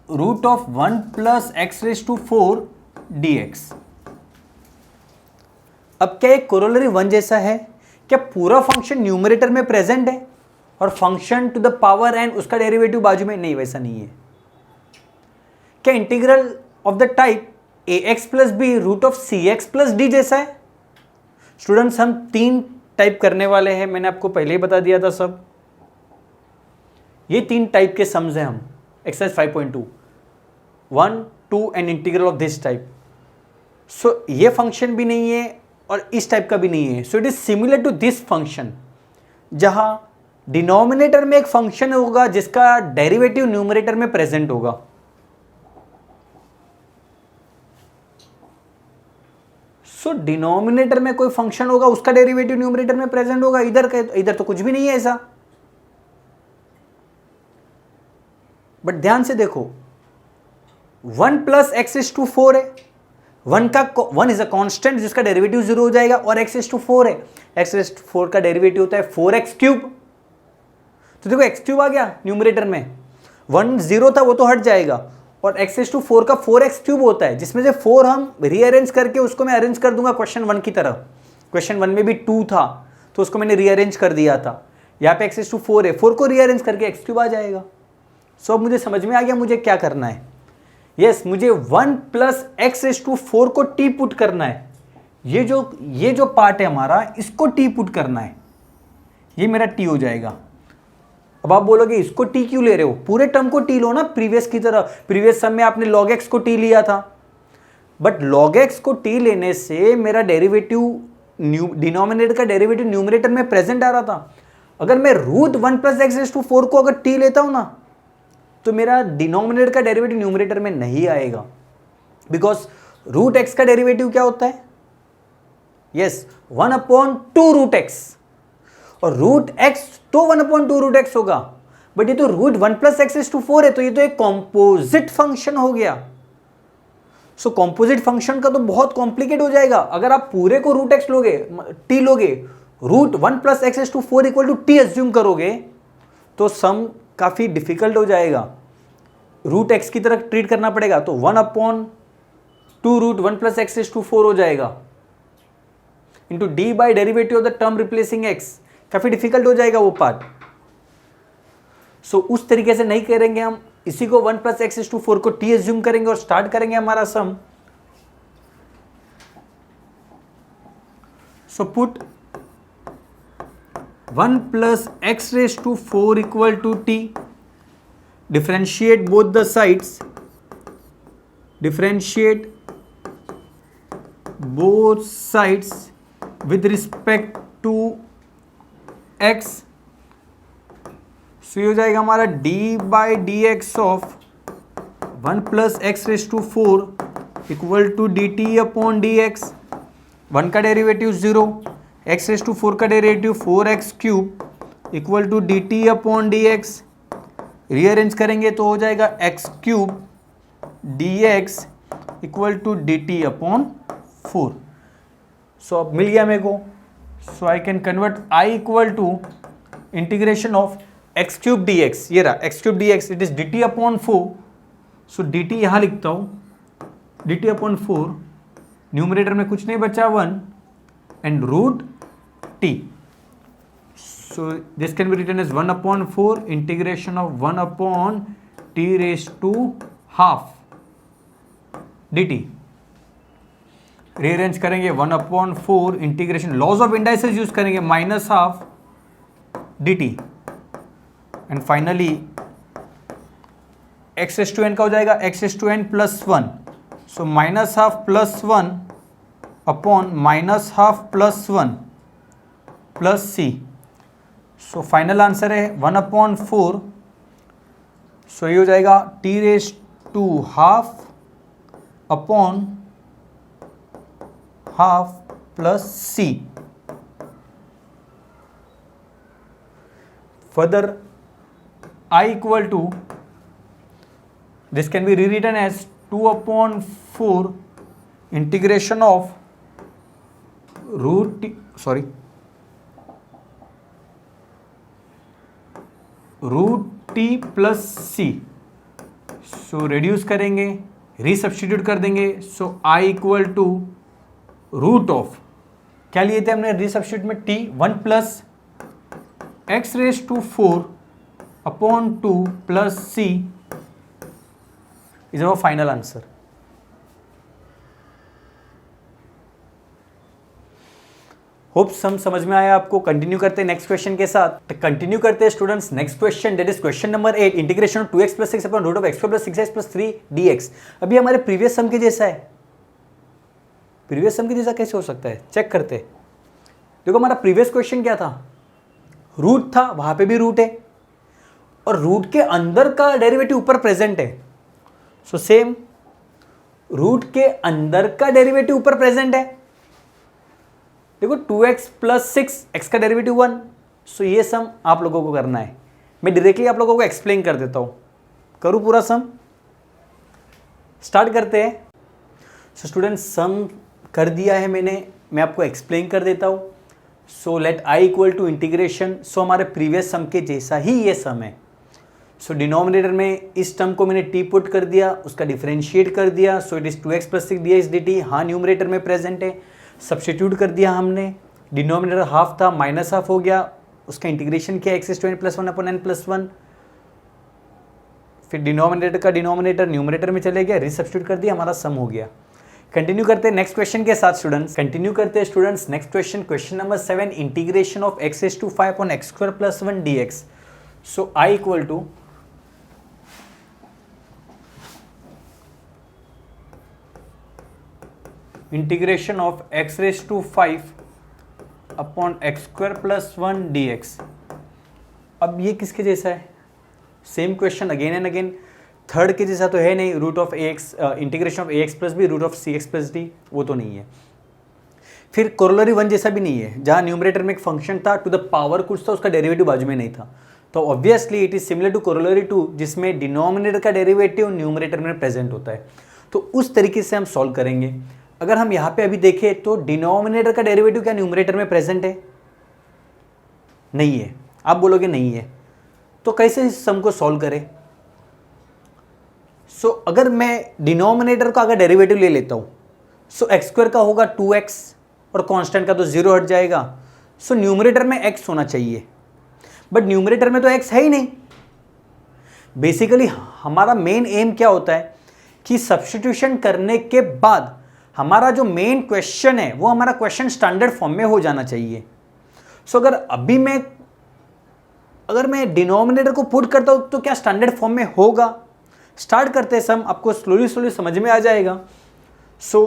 root of 1 plus x raise to 4 dx। अब क्या एक corollary 1 जैसा है? क्या पूरा फंक्शन न्यूमरेटर में प्रेजेंट है और function to the power n उसका डेरिवेटिव बाजू में? नहीं, वैसा नहीं है। क्या integral of the type ax plus b root of cx plus d जैसा है? स्टूडेंट्स, हम 3 टाइप करने वाले हैं, मैंने आपको पहले ही बता दिया था सब। ये 3 टाइप के सम्स हैं हम, exercise 5.2, 1, 2 and integral of this type. So ये फंक्शन भी नहीं है और इस टाइप का भी नहीं है। So it is similar to this function, जहां डिनोमिनेटर में एक फंक्शन होगा जिसका डेरिवेटिव न्यूमरेटर में प्रेजेंट होगा। सो डिनोमिनेटर में कोई फंक्शन होगा, उसका डेरिवेटिव न्यूमरेटर में प्रेजेंट होगा। इधर तो कुछ भी नहीं है ऐसा। बट ध्यान से देखो, 1 प्लस एक्स इज टू 4 है। 1 इज अ कांस्टेंट जिसका डेरिवेटिव 0 हो जाएगा, और x इज टू 4 है। x इज टू 4 का डेरिवेटिव होता है 4x क्यूब। तो देखो x क्यूब आ गया न्यूमरेटर में, 1 0 था वो तो हट जाएगा, और x इज टू 4 का 4x क्यूब होता है, जिसमें से 4 हम रीअरेंज करके उसको मैं अरेंज कर दूंगा क्वेश्चन 1 की तरह। क्वेश्चन 1 में भी 2 था तो उसको मैंने रीअरेंज कर दिया था। यहाँ पे x इज टू 4 है, 4 को रीअरेंज करके x क्यूब आ जाएगा। सो अब मुझे समझ में आ गया मुझे क्या करना है। यस, मुझे 1 प्लस एक्स इज टू 4 को t पुट करना है। ये जो पार्ट है हमारा, इसको t पुट करना है, ये मेरा t हो जाएगा। अब आप बोलोगे इसको t क्यों ले रहे हो? पूरे टर्म को t लो ना, प्रीवियस की तरह। प्रीवियस सम में आपने log x को t लिया था, बट log x को t लेने से मेरा डेरिवेटिव डिनोमिनेटर का डेरिवेटिव न्यूमरेटर में प्रेजेंट आ रहा था। अगर मैं root 1 plus x is to 4 को अगर t लेता हूं ना, तो मेरा डिनोमिनेटर का डेरिवेटिव न्यूमरेटर में नहीं आएगा, बिकॉज रूट एक्स का डेरिवेटिव क्या होता है? यस, 1/2 रूट एक्स, और रूट एक्स तो 1/2 रूट एक्स होगा, बट ये तो root 1 plus x is to 4 है, तो ये तो एक कॉम्पोजिट फंक्शन हो गया। सो कॉम्पोजिट फंक्शन का तो बहुत कॉम्प्लिकेट हो जाएगा। अगर आप पूरे को रूट एक्स लोगे, टी लोगे, root 1 plus x is to 4 equal to t assume करोगे, तो सम काफी डिफिकल्ट हो जाएगा। रूट एक्स की तरह ट्रीट करना पड़ेगा, तो 1/2 root 1 plus x is to 4 हो जाएगा, into d by derivative of the term replacing x. काफी डिफिकल्ट हो जाएगा वो पार्ट। सो उस तरीके से नहीं करेंगे हम, इसी को 1 प्लस एक्स इज टू 4 को टी एज्यूम करेंगे और स्टार्ट करेंगे हमारा sum. So put 1 plus x raise to 4 equal to t, differentiate both the sides, differentiate both sides with respect to x। So ये हो जाएगा हमारा d by d x of 1 plus x raise to 4 equal to d t upon d x. 1 का derivative 0, x raise to 4 का derivative 4x cube equal to d t upon d x. Rearrange करेंगे तो हो जाएगा x cube d x equal to d t upon 4। So अब मिल गया मेरे को। So I can convert I equal to integration of x cube d x, ये रहा x cube d x, it is d t upon 4। So d t यहां लिखता हूं, डी टी अपॉन 4, न्यूमरेटर में कुछ नहीं बचा 1, and root t. So this can be written as 1/4 integration of 1 upon t raised to half dt। Rearrange करेंगे 1/4 integration, laws of indices use करेंगे, minus half dt, and finally x raise to n का हो जाएगा x raise to n plus 1। So minus half plus 1 upon minus half plus 1 plus c। So final answer है 1/4। So ये हो जाएगा t raise to half upon half plus c। Further I equal to, this can be rewritten as 2/4 integration of root t plus c. So reduce करेंगे resubstitute कर देंगे, so I equal to root of, क्या लिए थे हमने resubstitute में, t, 1 plus x raise to 4 upon 2 plus c is our final answer. Hope sum समझ में आया आपको। कंटिन्यू करते हैं नेक्स्ट क्वेश्चन के साथ। तो कंटिन्यू करते हैं students next question, that is question number 8, integration of 2x plus 6 upon root of x2 plus 6x plus 3 dx। अभी हमारे प्रीवियस सम के जैसा है। प्रीवियस सम के जैसा कैसे हो सकता है, चेक करते हैं। देखो हमारा प्रीवियस क्वेश्चन क्या था, रूट था, वहां पे भी रूट है और रूट के अंदर का डेरिवेटिव ऊपर प्रेजेंट है। सो सेम, रूट के अंदर का डेरिवेटिव ऊपर प्रेजेंट है। देखो 2x प्लस 6, x का डेरिवेटिव 1। सो ये सम आप लोगों को करना है। मैं डायरेक्टली आप लोगों को एक्सप्लेन कर देता हूं, करूं पूरा सम, स्टार्ट करते हैं। सो स्टूडेंट्स सम कर दिया है मैंने, मैं आपको एक्सप्लेन कर देता हूं। So let I equal to integration, so हमारे प्रीवियस सम के जैसा ही ये सम है। सो डिनोमिनेटर में इस टर्म को मैंने टी पुट कर दिया, उसका डिफरेंशिएट कर दिया, सो it is 2x plus 6 dx dt, हाँ न्यूमरेटर में प्रेजेंट है। सब्स्टिट्यूट कर दिया हमने, डिनोमिनेटर हाफ था माइनस हाफ हो गया, उसका इंटीग्रेशन किया x to n plus 1 upon n plus 1, फिर डिनोमिनेटर का डिनोमिनेटर न्यूमरेटर में चले गया, रीसब्स्टिट्यूट कर दिया, हमारा सम हो गया। कंटिन्यू करते हैं नेक्स्ट क्वेश्चन के साथ स्टूडेंट्स। कंटिन्यू करते हैं students next question, question number 7, integration of x to 5 upon x² plus 1 dx। So I equal to integration of x raise to 5 upon x² plus 1 dx। अब ये किसके जैसा है, same question again and again. Third के जैसा तो है नहीं, root of ax, integration of ax plus b root of cx plus d, वो तो नहीं है। फिर कोरोलरी 1 जैसा भी नहीं है, जहां न्यूमरेटर में एक फंक्शन था टू द पावर कुछ था, उसका डेरिवेटिव बाजू में नहीं था। तो obviously it is similar to corollary 2, जिसमें डिनोमिनेटर का डेरिवेटिव न्यूमरेटर में प्रेजेंट होता है। तो उस तरीके से हम सॉल्व करेंगे। अगर हम यहाँ पे अभी देखें तो डिनोमिनेटर का डेरिवेटिव क्या न्यूमरेटर में प्रेजेंट है, नहीं है। आप बोलोगे नहीं है, तो कैसे इस सम को सॉल्व करें। सो अगर मैं डिनोमिनेटर का अगर डेरिवेटिव ले लेता हूँ, सो x² का होगा 2x और कांस्टेंट का तो 0 हट जाएगा। सो न्यूमरेटर में x होना चाहिए, बट न्यूमरेटर में तो x है ही नहीं। बेसिकली हमारा मेन एम क्या होता है कि सब्स्टिट्यूशन करने के बाद हमारा जो मेन क्वेश्चन है वो हमारा क्वेश्चन स्टैंडर्ड फॉर्म में हो जाना चाहिए। सो अगर अभी अगर मैं डिनोमिनेटर को पुट करता हूं तो क्या स्टैंडर्ड फॉर्म में होगा। स्टार्ट करते हैं सम, आपको स्लोली स्लोली समझ में आ जाएगा। सो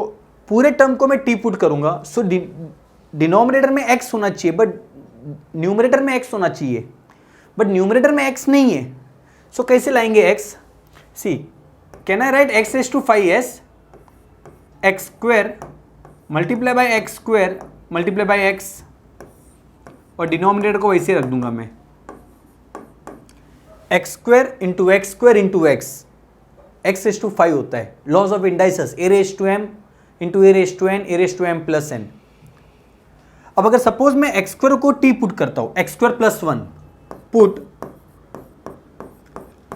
पूरे टर्म को मैं टी पुट करूंगा। सो डिनोमिनेटर में x होना चाहिए, बट न्यूमरेटर में x होना चाहिए, बट न्यूमरेटर में x नहीं है। सो कैसे लाएंगे x, see can I write x raise to 5 as x² multiply by x² multiply by x, और डिनोमिनेटर को वैसे रख दूंगा मैं, x² into x² into x, x raise to 5 होता है। Laws of indices, a raise to m into a raise to n, a raise to m plus n। अब अगर सपोज मैं x² को t पुट करता हूं, x² plus 1 put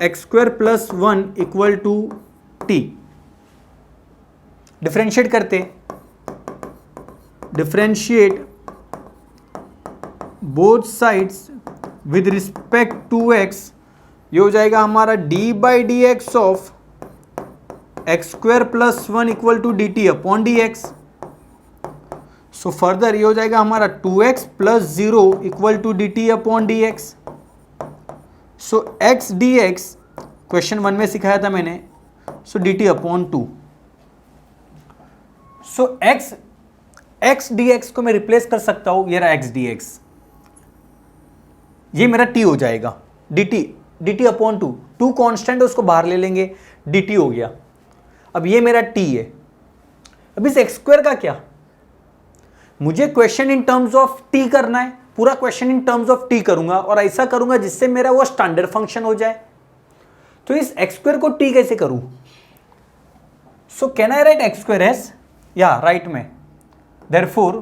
x² plus 1 equal to t, differentiate करते, differentiate both sides with respect to x, ये हो जाएगा हमारा d by d x of x² plus 1 equal to d t upon d x. So further ये हो जाएगा हमारा 2x plus 0 equal to d t upon d x. So x d x question 1 में सिखाया था मैंने, सो डी टी अपॉन 2। सो x d x को मैं रिप्लेस कर सकता हूं, ये रहा x डी एक्स, ये मेरा t हो जाएगा, dt अपॉन 2, 2 कॉन्स्टेंट है उसको बाहर ले लेंगे, dt हो गया। अब ये मेरा t है। अब इस x² का क्या, मुझे question in terms of t करना है, पूरा question in terms of t करूंगा और ऐसा करूंगा जिससे मेरा वो स्टैंडर्ड फंक्शन हो जाए। तो इस x² को t कैसे करूं, सो can I right x² S, या राइट में, therefore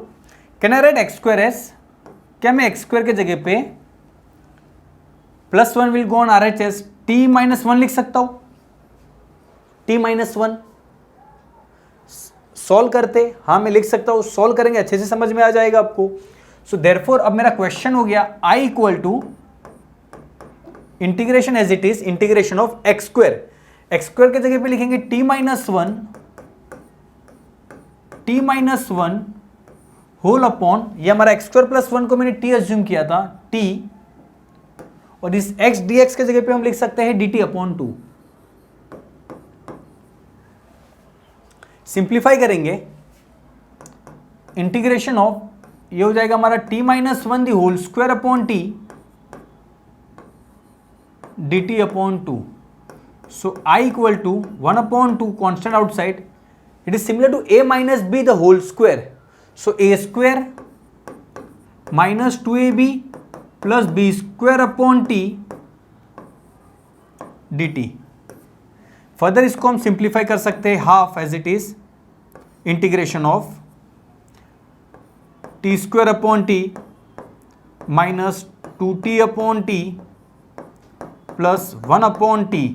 can I right x² S, क्या मैं x² के जगह पे plus 1 will go on RHS, t minus 1 लिख सकता हूं, t माइनस 1, सॉल्व करते, हाँ मैं लिख सकता हूँ, सॉल्व करेंगे अच्छे से समझ में आ जाएगा आपको। सो देयरफॉर अब मेरा क्वेश्चन हो गया I equal to integration as it is integration of x square, x square के जगह पे लिखेंगे t minus one whole upon, ये हमारा एक्स स्क्वायर प्लस वन को मैंने t एज्यूम किया था t, और इस x dx के जगह पे हम लिख सकते हैं dt अपॉन 2। सिंप्लीफाई करेंगे, इंटीग्रेशन ऑफ, ये हो जाएगा हमारा t minus one the whole square upon t dt upon 2। So I equal to 1 upon 2 constant outside, it is similar to a minus b the whole square. So a square minus 2ab plus b square upon t dt। Further इसको हम simplify कर सकते हैं half as it is integration of t square upon t minus 2t upon t plus 1 upon t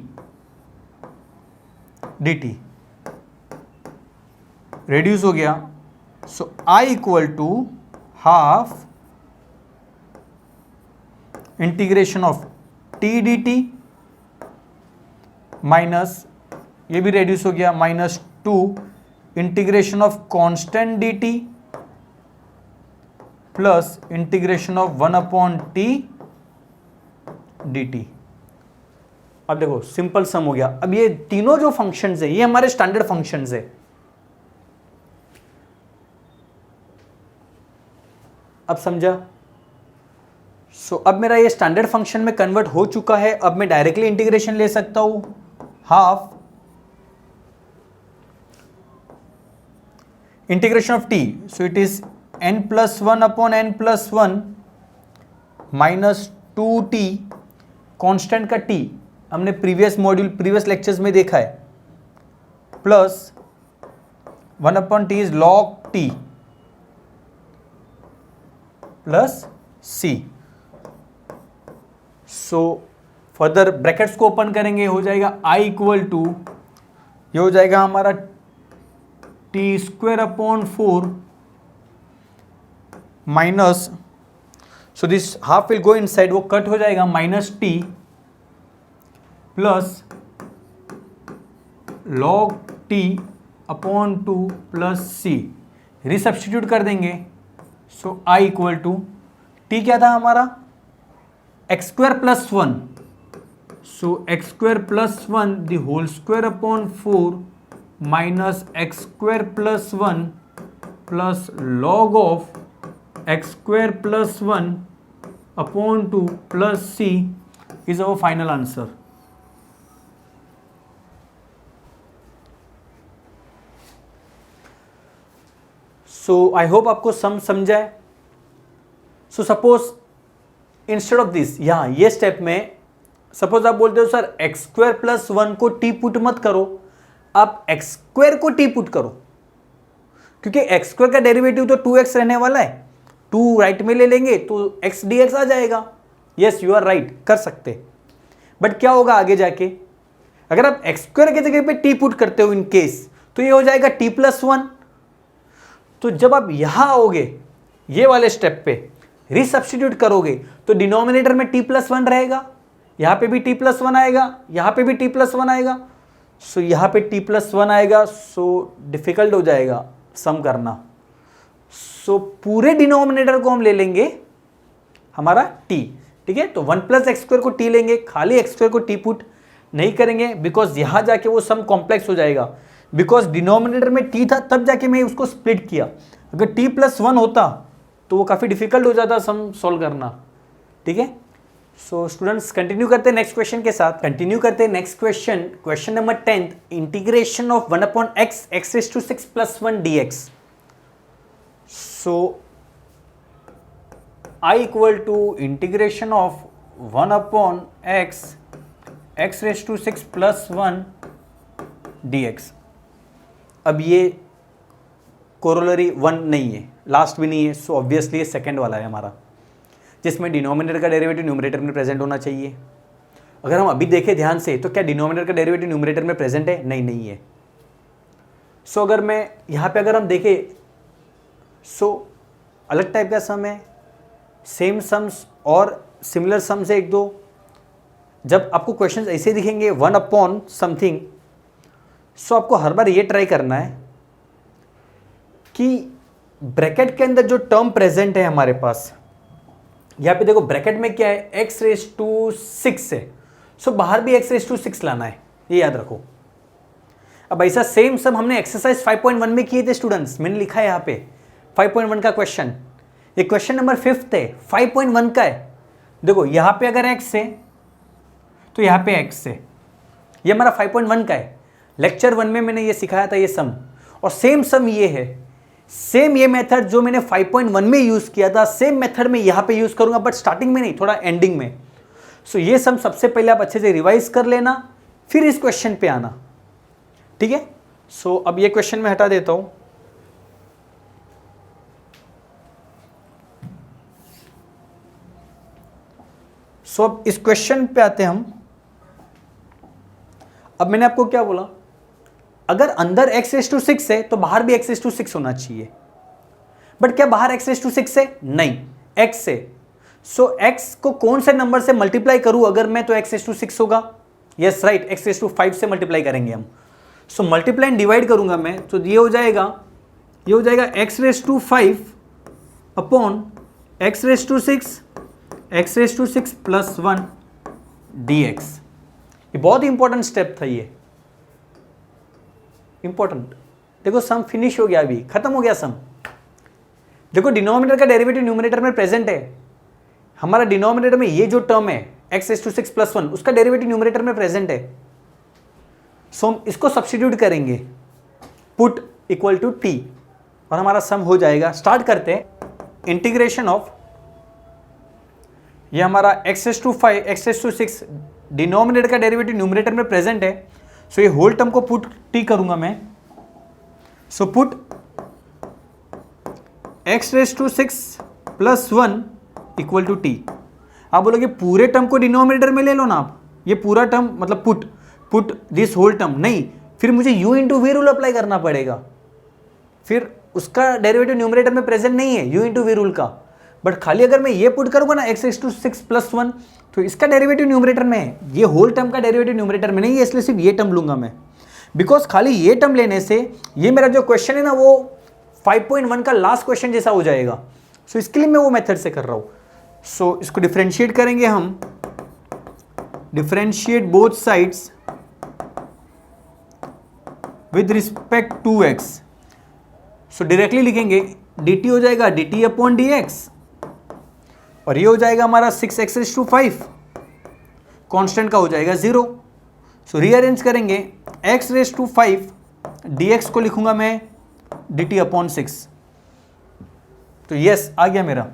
dt। Reduce हो गया, so I equal to half integration of t dt minus, ये भी reduce हो गया, minus 2 integration of constant dt plus integration of 1 upon t dt। अब देखो simple सम हो गया। अब ये तीनों जो फंक्शंस है ये हमारे स्टैंडर्ड फंक्शंस है। अब समझा? सो अब मेरा ये स्टैंडर्ड फंक्शन में कन्वर्ट हो चुका है। अब मैं डायरेक्टली इंटीग्रेशन ले सकता हूं, half integration of t, so it is n plus one upon n plus one minus 2t, constant का t हमने प्रीवियस मॉड्यूल प्रीवियस लेक्चर्स में देखा है, plus 1 upon t is log t plus c। So further brackets को open करेंगे, हो जाएगा I equal to, ये हो जाएगा हमारा t square upon 4 minus, so this half will go inside, वो कट हो जाएगा, minus t plus log t upon 2 plus c, resubstitute कर देंगे। So I equal to, t क्या था हमारा x square plus one, so x square plus one the whole square upon 4 minus x square plus one plus log of x square plus one upon 2 plus c is our final answer. So I hope आपको समझा है। So suppose instead of this, यहाँ ये step में suppose आप बोलते हो sir x square plus one को टी पुट मत करो, आप एक्स स्क्वायर को टी पुट करो, क्योंकि एक्स स्क्वायर का डेरिवेटिव तो 2x रहने वाला है, 2 राइट में ले लेंगे तो x dx आ जाएगा। यस यू आर राइट, कर सकते। बट क्या होगा आगे जाके, अगर आप एक्स स्क्वायर की जगह पे टी पुट करते हो इन केस, तो ये हो जाएगा टी प्लस वन। तो जब आप यहां आओगे ये वाले स्टेप पे रिसब्स्टिट्यूट करोगे तो डिनोमिनेटर में टी प्लस वन रहेगा, यहां पे भी टी प्लस वन आएगा, यहां पे भी टी प्लस वन आएगा, सो यहां पे टी प्लस वन आएगा, सो डिफिकल्ट हो जाएगा सम करना। सो पूरे डिनोमिनेटर को हम ले लेंगे हमारा टी, ठीक है। तो 1 प्लस एक्स स्क्वायर को टी लेंगे, खाली एक्स स्क्वायर को टी पुट नहीं करेंगे, बिकॉज यहां जाके वो सम कॉम्प्लेक्स हो जाएगा, बिकॉज डिनोमिनेटर में टी था तब जाके मैं उसको स्प्लिट किया। अगर टी प्लस वन होता तो वो काफ़ी डिफिकल्ट हो जाता सम सॉल्व करना, ठीक है। सो स्टूडेंट्स कंटिन्यू करते हैं नेक्स्ट क्वेश्चन के साथ। कंटिन्यू करते हैं next question, question number 10, integration of 1 upon x x raise to 6 plus 1 dx। So I equal to integration of 1 upon x x raise to 6 plus 1 dx। अब ये corollary 1 नहीं है, लास्ट भी नहीं है, सो ऑब्वियसली ये सेकेंड वाला है हमारा, जिसमें डिनोमिनेटर का डेरिवेटिव न्यूमरेटर में प्रेजेंट होना चाहिए। अगर हम अभी देखें ध्यान से तो क्या डिनोमिनेटर का डेरिवेटिव न्यूमरेटर में प्रेजेंट है? नहीं, नहीं है। सो अगर मैं यहाँ पे अगर हम देखें, सो अलग टाइप का सम है, सेम सम्स और सिमिलर सम्स है एक दो। जब आपको क्वेश्चंस ऐसे दिखेंगे 1 अपॉन समथिंग, सो आपको हर बार ये ट्राई करना है कि ब्रैकेट के अंदर जो टर्म प्रेजेंट है हमारे पास, यहाँ पे देखो ब्रैकेट में क्या है, x रेज टू 6 है, सो बाहर भी x रेज टू 6 लाना है, ये याद रखो। अब ऐसा सेम सब हमने एक्सरसाइज 5.1 में किए थे स्टूडेंट्स, मैंने लिखा है यहाँ पे 5.1 का क्वेश्चन, ये क्वेश्चन नंबर 5 है, 5.1 का है। देखो यहाँ पे अगर x है तो यहाँ पे x है, ये हमारा 5.1 का है। लेक्चर 1 में मैंने ये सिखाया था ये सम, और सेम सम ये है, सेम ये मेथड जो मैंने 5.1 में यूज किया था, सेम मेथड में यहाँ पे यूज करूंगा, बट स्टार्टिंग में नहीं, थोड़ा एंडिंग में। सो ये सम सबसे पहले आप अच्छे से रिवाइज कर लेना, फिर इस क्वेश्चन पे आना, ठीक है। सो अब ये क्वेश्चन मैं हटा देता हूं। सो अब इस क्वेश्चन पे आते हैं हम। अब मैंने आपको क्या बोला, अगर अंदर x रेज टू 6 है तो बाहर भी x रेज टू 6 होना चाहिए, बट क्या बाहर x रेज टू 6 है? नहीं, x है। सो x को कौन से नंबर से मल्टीप्लाई करूं अगर मैं, तो x रेज टू 6 होगा। Yes right, x raise to 5 से मल्टीप्लाई करेंगे हम। सो मल्टीप्लाई एंड डिवाइड करूंगा मैं, तो ये हो जाएगा x raise to 5 upon x raise to 6, x raise to 6 plus 1 dx। ये बहुत ही इंपॉर्टेंट स्टेप था, ये इंपॉर्टेंट। देखो सम फिनिश हो गया, अभी खत्म हो गया सम। देखो डिनोमिनेटर का डेरिवेटिव न्यूमरेटर में प्रेजेंट है, हमारा डिनोमिनेटर में ये जो टर्म है x रेज टू 6 प्लस 1, उसका डेरिवेटिव न्यूमरेटर में प्रेजेंट है। सो हम इसको सब्स्टिट्यूट करेंगे, पुट इक्वल टू t, और हमारा सम हो जाएगा। स्टार्ट करते हैं। इंटीग्रेशन ऑफ, ये हमारा x raise to 5, x raise to 6 denominator का डेरिवेटिव न्यूमरेटर में प्रेजेंट है। सो ये होल टर्म को पुट t करूंगा मैं। So put x raise to 6 plus 1 equal to t। आप बोलोगे पूरे टर्म को डिनोमिनेटर में ले लो ना आप, ये पूरा टर्म मतलब पुट दिस होल टर्म, नहीं, फिर मुझे u into v rule apply करना पड़ेगा, फिर उसका डेरिवेटिव न्यूमरेटर में प्रेजेंट नहीं है u इंटू वी रूल का। बट खाली अगर मैं ये पुट करूंगा ना x रेज टू 6 प्लस 1, तो इसका डेरिवेटिव न्यूमरेटर में है, ये होल टर्म का डेरिवेटिव न्यूमरेटर में नहीं है, इसलिए सिर्फ ये टर्म लूंगा मैं। बिकॉज खाली ये टर्म लेने से ये मेरा जो क्वेश्चन है ना वो 5.1 का लास्ट क्वेश्चन जैसा हो जाएगा। सो इसके लिए मैं वो मेथड से कर रहा हूं। सो इसको डिफरेंशिएट करेंगे हम, differentiate both sides with respect to x। So directly लिखेंगे dt हो जाएगा dt अपॉन dx, और ये हो जाएगा हमारा 6x रेज टू 5, कांस्टेंट का हो जाएगा 0। सो रीअरेंज करेंगे, x रेज टू 5 dx को लिखूंगा मैं dt अपॉन 6। तो यस आ गया मेरा,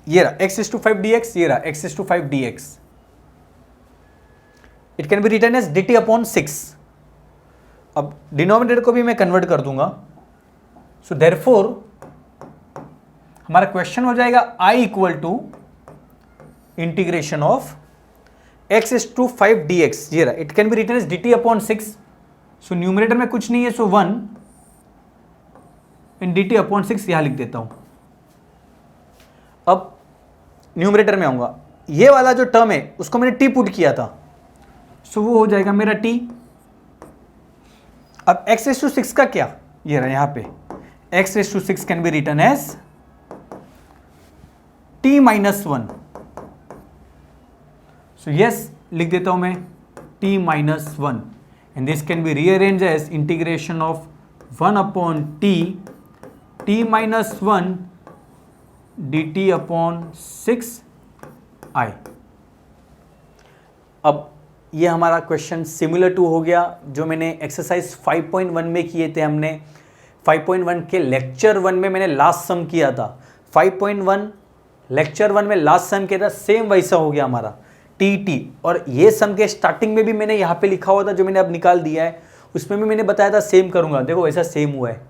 ये रहा x रेज टू 5 dx, ये रहा x raise to 5 dx। It can be written as dt upon 6। अब डिनोमिनेटर को भी मैं कन्वर्ट कर दूंगा। सो देयरफॉर हमारा क्वेश्चन हो जाएगा I equal to integration of x raise to 5 dx, ये रहा, it can be written as dt upon 6। So numerator में कुछ नहीं है, सो 1 इन dt अपॉन 6 यहां लिख देता हूं। अब न्यूमरेटर में आऊंगा, ये वाला जो टर्म है उसको मैंने t पुट किया था, सो वो हो जाएगा मेरा t। अब x रेज टू 6 का क्या, ये रहा यहां पे, x raise to 6 can be written as t minus 1। So yes लिख देता हूं मैं t minus 1, and this can be rearrange as integration of 1 upon t minus 1 dt upon 6i। अब ये हमारा क्वेश्चन सिमिलर टू हो गया जो मैंने एक्सरसाइज 5.1 में किए थे। हमने 5.1 के लेक्चर 1 में मैंने लास्ट सम किया था, 5.1 लेक्चर 1 में लास्ट सम किया था, सेम वैसा हो गया हमारा टी। और ये सम के स्टार्टिंग में भी मैंने यहाँ पे लिखा हुआ था जो मैंने अब निकाल दिया है, उसमें भी मैंने बताया था सेम करूँगा। देखो वैसा सेम हुआ है,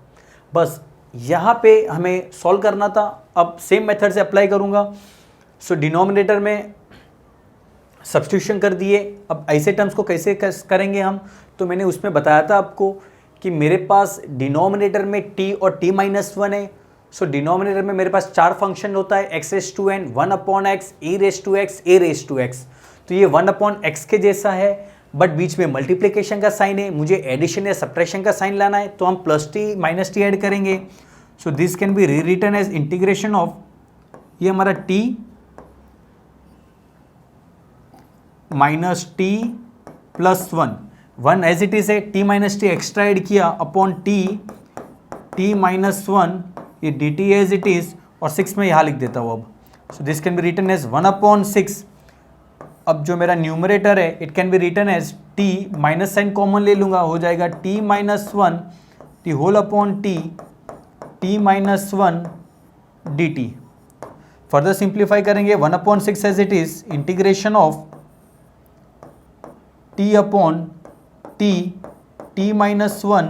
बस यहाँ पे हमें सॉल्व करना था। अब सेम मेथड से अप्लाई करूँगा। सो डिनोमिनेटर में सब्स्टिट्यूशन कर दिए। अब ऐसे टर्म्स को कैसे करेंगे हम, तो मैंने उसमें बताया था आपको कि मेरे पास डिनोमिनेटर में t और t-1 है। सो डिनोमिनेटर में मेरे पास 4 फंक्शन होता है, x raise to n, 1/x, e raise to x, a raise to x। तो ये 1/x के जैसा है, बट बीच में मल्टीप्लिकेशन का साइन है, मुझे एडिशन या सब्ट्रैक्शन का साइन लाना है, तो हम plus t minus t add करेंगे। So this can be rewritten as integration of, ये हमारा t minus t plus 1 as it is है, t minus t extra add किया अपॉन t माइनस 1, ये dt एज इट इज, और 6 में यहाँ लिख देता हूँ अब। So this can be written as 1/6। अब जो मेरा न्यूमरेटर है it can be written as t, minus sign common ले लूँगा, हो जाएगा t minus 1 t whole upon t minus 1 dt। Further simplify करेंगे, 1/6 as it is, integration of t upon t minus 1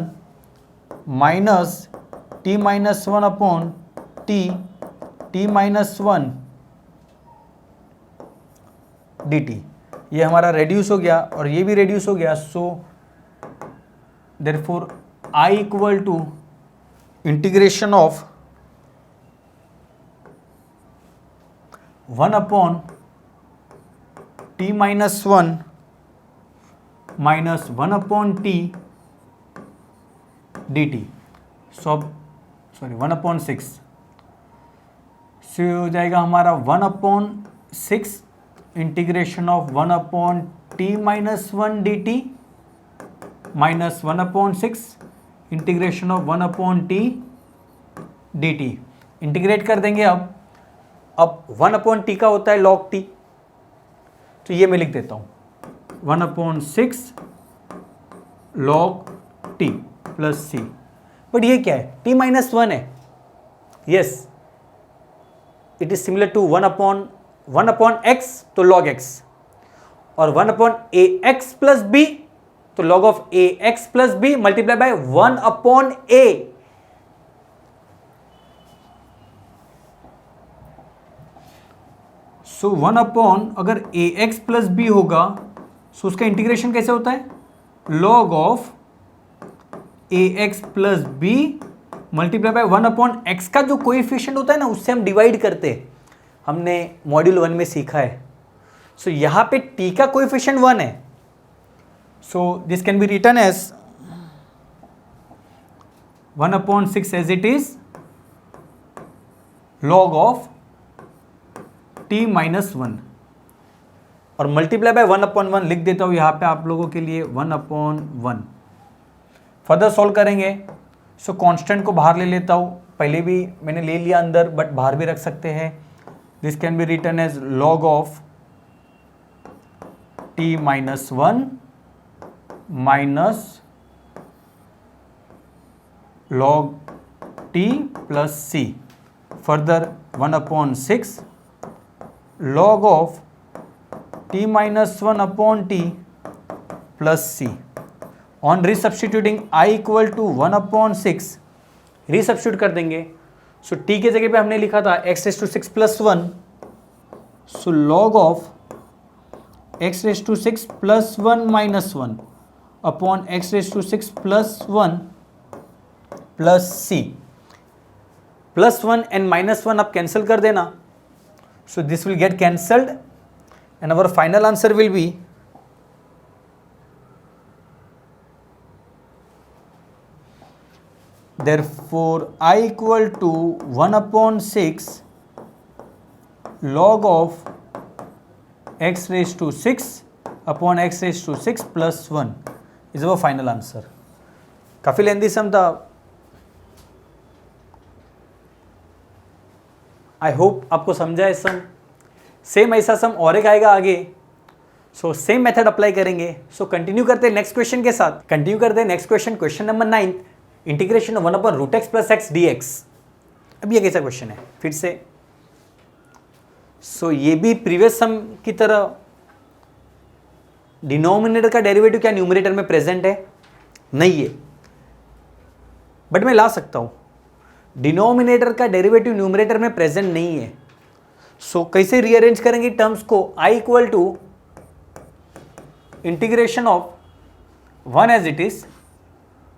minus t minus 1 upon t minus 1 dt। ये हमारा reduce हो गया और ये भी रेड्यूस हो गया। So therefore I equal to integration of 1 upon t minus 1 minus 1 upon t dt। Sorry 1/6 से हो जाएगा हमारा 1/6 integration of 1 upon t minus 1 dt minus 1/6 integration of 1 upon t dt। Integrate कर देंगे अब 1/t का होता है log t, तो ये मैं लिख देता हूँ 1/6 log t plus c। But ये क्या है, t माइनस 1 है, yes it is similar to 1/x तो log x, और 1/ax प्लस b तो log of ax plus b multiply by 1/a। So 1 अगर ax प्लस b होगा, सो उसका इंटीग्रेशन कैसे होता है, log of ax plus b multiply bye 1/x का जो कोएफिशिएंट होता है ना, उससे हम डिवाइड करते हैं, हमने मॉड्यूल 1 में सीखा है। सो यहां पे t का कोएफिशिएंट 1 है, so this can be written as 1/6 as it is log of t minus 1, और मल्टीप्लाई बाय 1/1 लिख देता हूं यहां पे आप लोगों के लिए 1/1। फर्दर सॉल्व करेंगे, सो कांस्टेंट को बाहर ले लेता हूं, पहले भी मैंने ले लिया अंदर बट बाहर भी रख सकते हैं। This can be written as log of t minus 1 minus log t plus c। Further 1/6 log of t minus 1 upon t plus c। On resubstituting I equal to 1/6 resubstitute कर देंगे। सो t के जगह पे हमने लिखा था x रेस टू 6 प्लस 1, सो log of x raise to 6 plus 1 minus 1 upon x raise to 6 plus 1 plus c। Plus 1 and minus 1 आप कैंसिल कर देना, so this will get cancelled and our final answer will be therefore I equal to 1/6 log of x raised to 6 upon x raised to 6 plus 1 is our final answer। काफ़ी लेंदी सम था, आई hope आपको समझा है सम। Same ऐसा सम और एक आएगा आगे, सो सेम मेथड अप्लाई करेंगे। सो कंटिन्यू करते हैं नेक्स्ट क्वेश्चन के साथ। कंटिन्यू करते हैं next question, question number 9, integration 1/√x plus x dx। अब ये कैसा क्वेश्चन है फिर से, सो ये भी प्रीवियस सम की तरह डिनोमिनेटर का डेरिवेटिव क्या न्यूमरेटर में प्रेजेंट है, नहीं है, बट मैं ला सकता हूं। डिनोमिनेटर का डेरिवेटिव न्यूमरेटर में प्रेजेंट नहीं है, सो कैसे रीअरेंज करेंगे टर्म्स को, I equal to integration of 1 as it is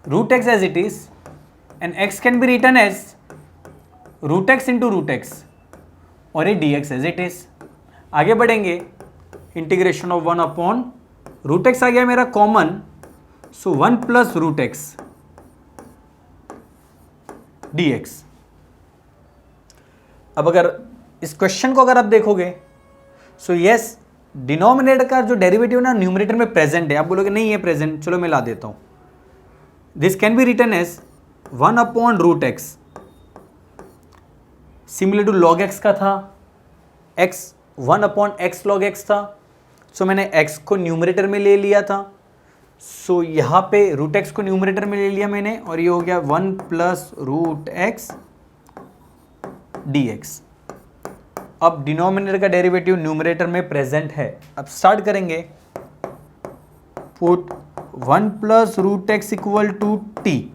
root x as it is and x can be written as root x into root x और ये d x as it is. आगे बढ़ेंगे, integration of 1 upon root x आ गया मेरा common, so 1 plus root x d x. अब अगर इस क्वेश्चन को अगर आप देखोगे सो यस, डिनोमिनेटर का जो डेरिवेटिव ना न्यूमरेटर में प्रेजेंट है। आप बोलोगे नहीं है प्रेजेंट, चलो मैं ला देता हूं। This can be written as 1 upon root x, similar to log x का था, x 1 upon x log x था, सो मैंने x को न्यूमरेटर में ले लिया था, सो यहाँ पे रूट एक्स को न्यूमरेटर में ले लिया मैंने और ये हो गया 1 plus root x d x. अब डिनोमिनेटर का डेरिवेटिव न्यूमरेटर में प्रेजेंट है। अब स्टार्ट करेंगे, put 1 plus root x equal to t,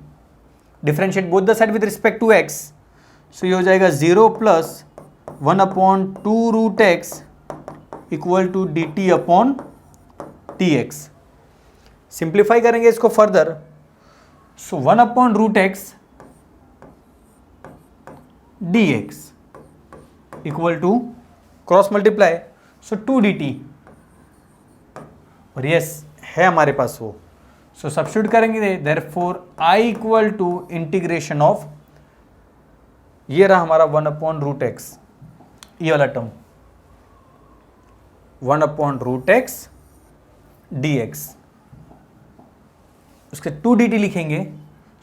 differentiate both the side with respect to x, so ये हो जाएगा 0 plus 1 upon 2 root x equal to d t upon t x. Simplify करेंगे इसको further, so 1 upon root x d x equal to cross multiply, so 2 d t, और yes है हमारे पास वो, सो सब्स्टिट्यूट करेंगे, therefore I equal to integration of, ये रहा हमारा 1 अपॉन रूट एक्स, ये वाला term 1 upon root x d x, उसके 2 डी टी लिखेंगे,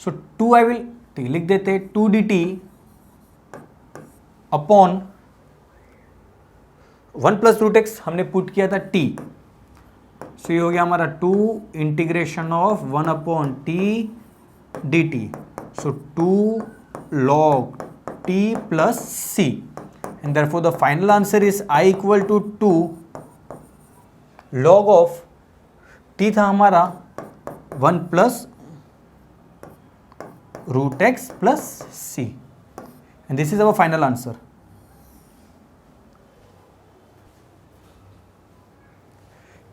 सो 2 आई विल टी लिख देते, 2 d t upon 1 plus root x हमने पुट किया था टी, सो ये हो गया हमारा 2 integration of 1 upon t d t, so 2 log t plus c, and therefore the final answer is I equal to 2 log of t था हमारा 1 plus root x plus c, and this is our final answer.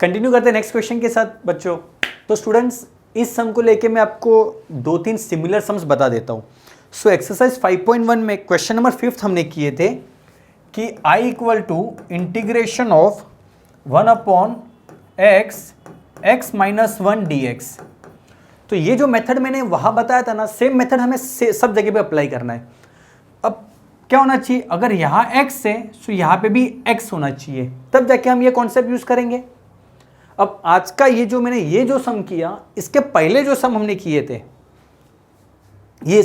Continue करते हैं next question के साथ बच्चों। तो students, इस सम को लेके मैं आपको 2-3 सिमिलर सम्स बता देता हूँ। सो एक्सरसाइज 5.1 में क्वेश्चन नंबर 5 हमने किए थे कि I equal to integration of 1 upon x minus 1 dx। तो ये जो मेथड मैंने वहाँ बताया था ना, सेम मेथड हमें सब जगह पे अप्लाई करना है। अब क्या होना चाहिए, अगर यहाँ x है तो यहाँ पे भी x होना चाहिए, तब जाके हम ये कॉन्सेप्ट यूज करेंगे। अब आज का ये जो मैंने ये जो सम किया, इसके पहले जो सम हमने किए थे, ये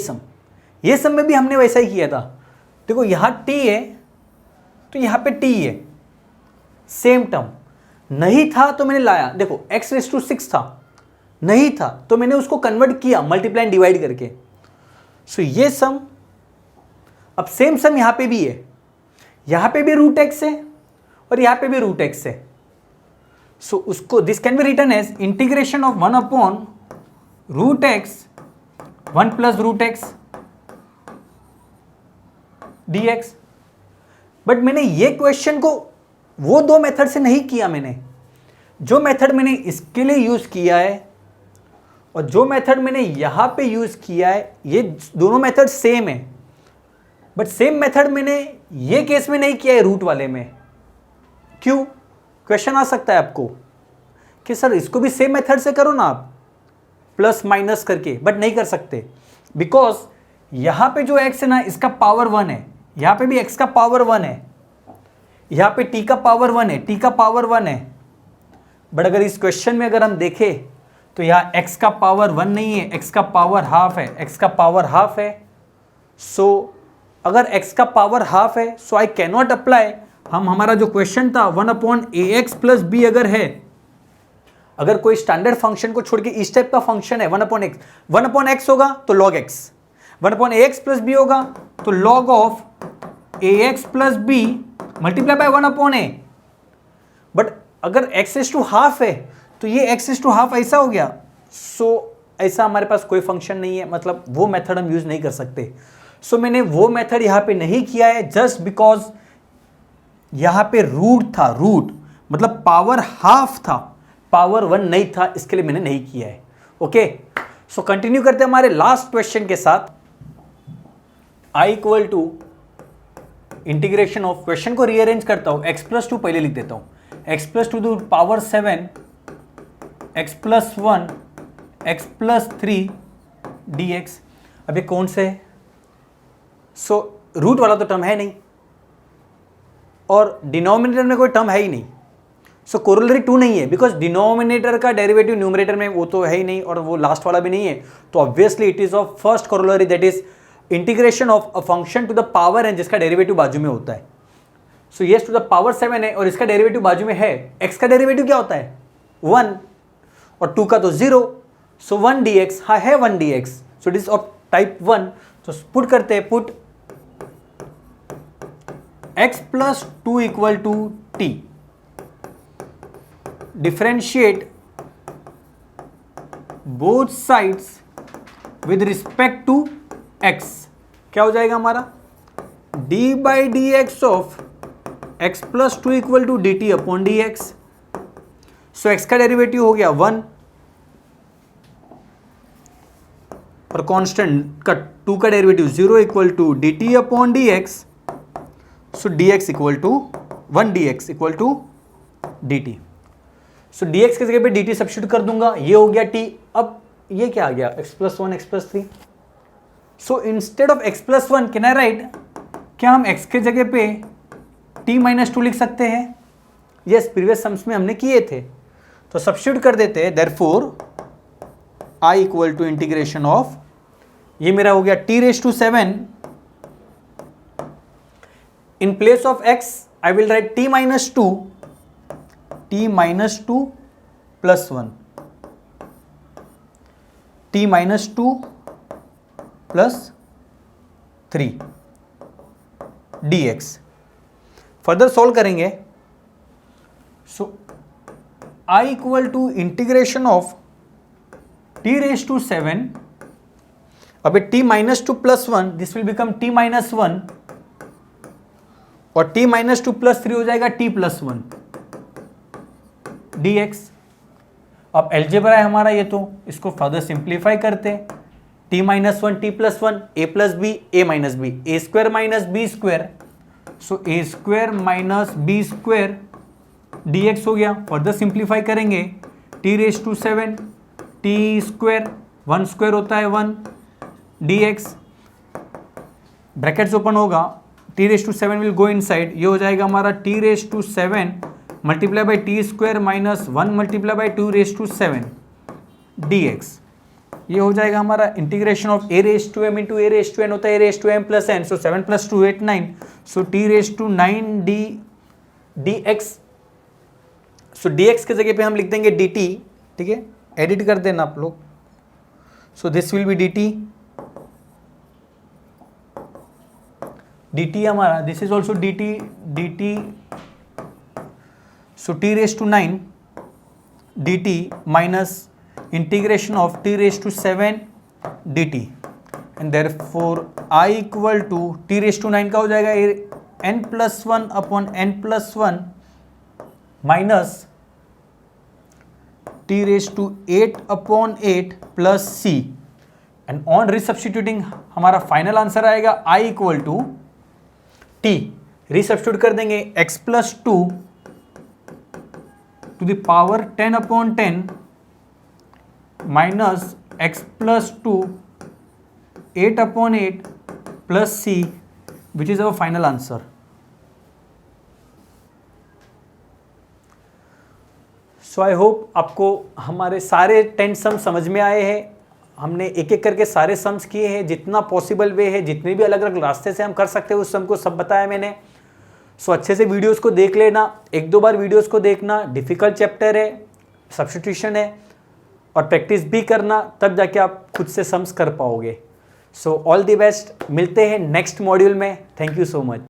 सम में भी हमने वैसा ही किया था। देखो यहाँ t है तो यहाँ पे t है, सेम टर्म नहीं था तो मैंने लाया। देखो x रेज़ टू 6 था, नहीं था तो मैंने उसको कन्वर्ट किया मल्टीप्लाई एंड डिवाइड करके। सो ये सम, अब सेम सम यहाँ पे भी है, यहाँ पे भी रूट एक्स है और यहाँ पे भी रूट एक्स है। सो उसको this can be written as integration of 1 upon root x 1 plus root x dx। But मैंने ये क्वेश्चन को वो 2 मेथड से नहीं किया। मैंने जो मेथड मैंने इसके लिए यूज किया है और जो मेथड मैंने यहां पे यूज किया है, ये दोनों मेथड सेम है, बट सेम मेथड मैंने ये केस में नहीं किया है रूट वाले में। क्यों? क्वेश्चन आ सकता है आपको कि सर इसको भी सेम मेथड से करो ना आप, प्लस माइनस करके, बट नहीं कर सकते बिकॉज यहां पे जो x है ना, इसका पावर 1 है, यहां पे भी x का पावर 1 है, यहां पे t का पावर 1 है, t का पावर 1 है। बट अगर इस क्वेश्चन में अगर हम देखें तो यहाँ x का पावर 1 नहीं है, x का पावर हाफ है, x का पावर हाफ है। सो अगर x का पावर हाफ है, सो आई कैन नॉट अप्लाई। हमारा जो क्वेश्चन था 1 अपॉन ax प्लस b अगर है, अगर कोई स्टैंडर्ड फंक्शन को छोड़ के इस टाइप का फंक्शन है 1 अपॉन x होगा तो log x, 1 upon ax plus b होगा तो log of ax plus b multiply by 1 upon a। But अगर x इज टू हाफ है तो ये x इज टू हाफ ऐसा हो गया। सो ऐसा हमारे पास कोई फंक्शन नहीं है, मतलब वो मेथड हम यूज नहीं कर सकते। सो मैंने वो मेथड यहाँ पे नहीं किया है जस्ट बिकॉज यहाँ पे रूट था, रूट मतलब पावर हाफ था, पावर 1 नहीं था, इसके लिए मैंने नहीं किया है। ओके, सो कंटिन्यू करते हैं हमारे लास्ट क्वेश्चन के साथ। I equal to integration of, question को रीअरेंज करता हूं, x प्लस 2 पहले लिख देता हूं, x plus 2 power 7 x plus 1 x plus 3 dx। अब ये कौन से है? सो रूट वाला तो टर्म है नहीं और डिनोमिनेटर में कोई टर्म है ही नहीं, सो कोरोलरी 2 नहीं है, बिकॉज डिनोमिनेटर का डेरिवेटिव न्यूमरेटर में वो तो है ही नहीं और वो लास्ट वाला भी नहीं है, तो obviously it is of first corollary, that is integration of a function to the power n जिसका डेरिवेटिव बाजू में होता है। So yes to the power 7 है और इसका डेरिवेटिव बाजू में है, x का डेरिवेटिव क्या होता है 1 और 2 का तो 0, सो 1 dx, हाँ है 1 dx, so it is of type 1। तो पुट करते हैं, put x plus 2 equal to t, differentiate both sides with respect to x, क्या हो जाएगा हमारा d by d x of x plus 2 equal to d t upon d x. So x का derivative हो गया 1 और कांस्टेंट का 2 का derivative 0 equal to d t upon d x. So d x equal to 1 d x equal to d t. So d x की जगह पे D T substitute कर दूंगा, ये हो गया t। अब ये क्या आ गया x plus 1 x plus 3। So instead of x plus 1 can I right, क्या हम x के जगह पे t माइनस 2 लिख सकते हैं? यस, प्रीवियस सम्स में हमने किए थे, तो सब्स्टिट्यूट कर देते हैं। Therefore I equal to integration of, ये मेरा हो गया t raise to 7, in place of x I will write t minus 2, t minus 2 plus 1, t minus 2 plus 3 dx। Further solve करेंगे, so I equal to integration of t raise to 7, अब t minus 2 plus 1, this will become t minus 1 और t minus 2 plus 3 हो जाएगा t plus 1 dx। अब algebra है हमारा ये, तो इसको फर्दर सिंप्लीफाई करते हैं, t minus 1 t plus 1 a plus b a minus b, a square minus b square, so a square minus b square dx हो गया। फर्दर सिंप्लीफाई करेंगे, t raise to 7 t square, 1 square होता है 1 dx, brackets open होगा, t raise to 7 will go inside, ये हो जाएगा हमारा t raise to 7 multiply by t square minus 1 multiply by 2 raise to 7 dx। ये हो जाएगा हमारा integration of a raise to m into a raise to n होता है a raise to m plus n, so 7 plus 2 8 9, so t raise to 9 dx। So dx के जगह पे हम लिख देंगे dt, ठीक है, एडिट कर देना आप लोग, so this will be dt हमारा, this is also dt, so t raise to 9 dt minus integration of t raise to 7 dt, and therefore I equal to t raise to 9 का हो जाएगा n plus 1 upon n plus 1 minus t raise to 8 upon 8 plus c, and on resubstituting हमारा final answer आएगा I equal to t, resubstitute कर देंगे x plus 2 to the power 10 upon 10 minus x plus 2 8 upon 8 plus c, which is our final answer. So I hope आपको हमारे सारे 10 सम समझ में आए हैं। हमने एक एक करके सारे सम्स किए हैं, जितना पॉसिबल वे है, जितने भी अलग अलग रास्ते से हम कर सकते हैं उस सम को सब बताया मैंने। सो अच्छे से वीडियोस को देख लेना, एक दो बार वीडियोस को देखना, डिफ़िकल्ट चैप्टर है, सब्स्टिट्यूशन है, और प्रैक्टिस भी करना, तब जाके आप खुद से सम्स कर पाओगे। सो ऑल द बेस्ट, मिलते हैं नेक्स्ट मॉड्यूल में। Thank you so much.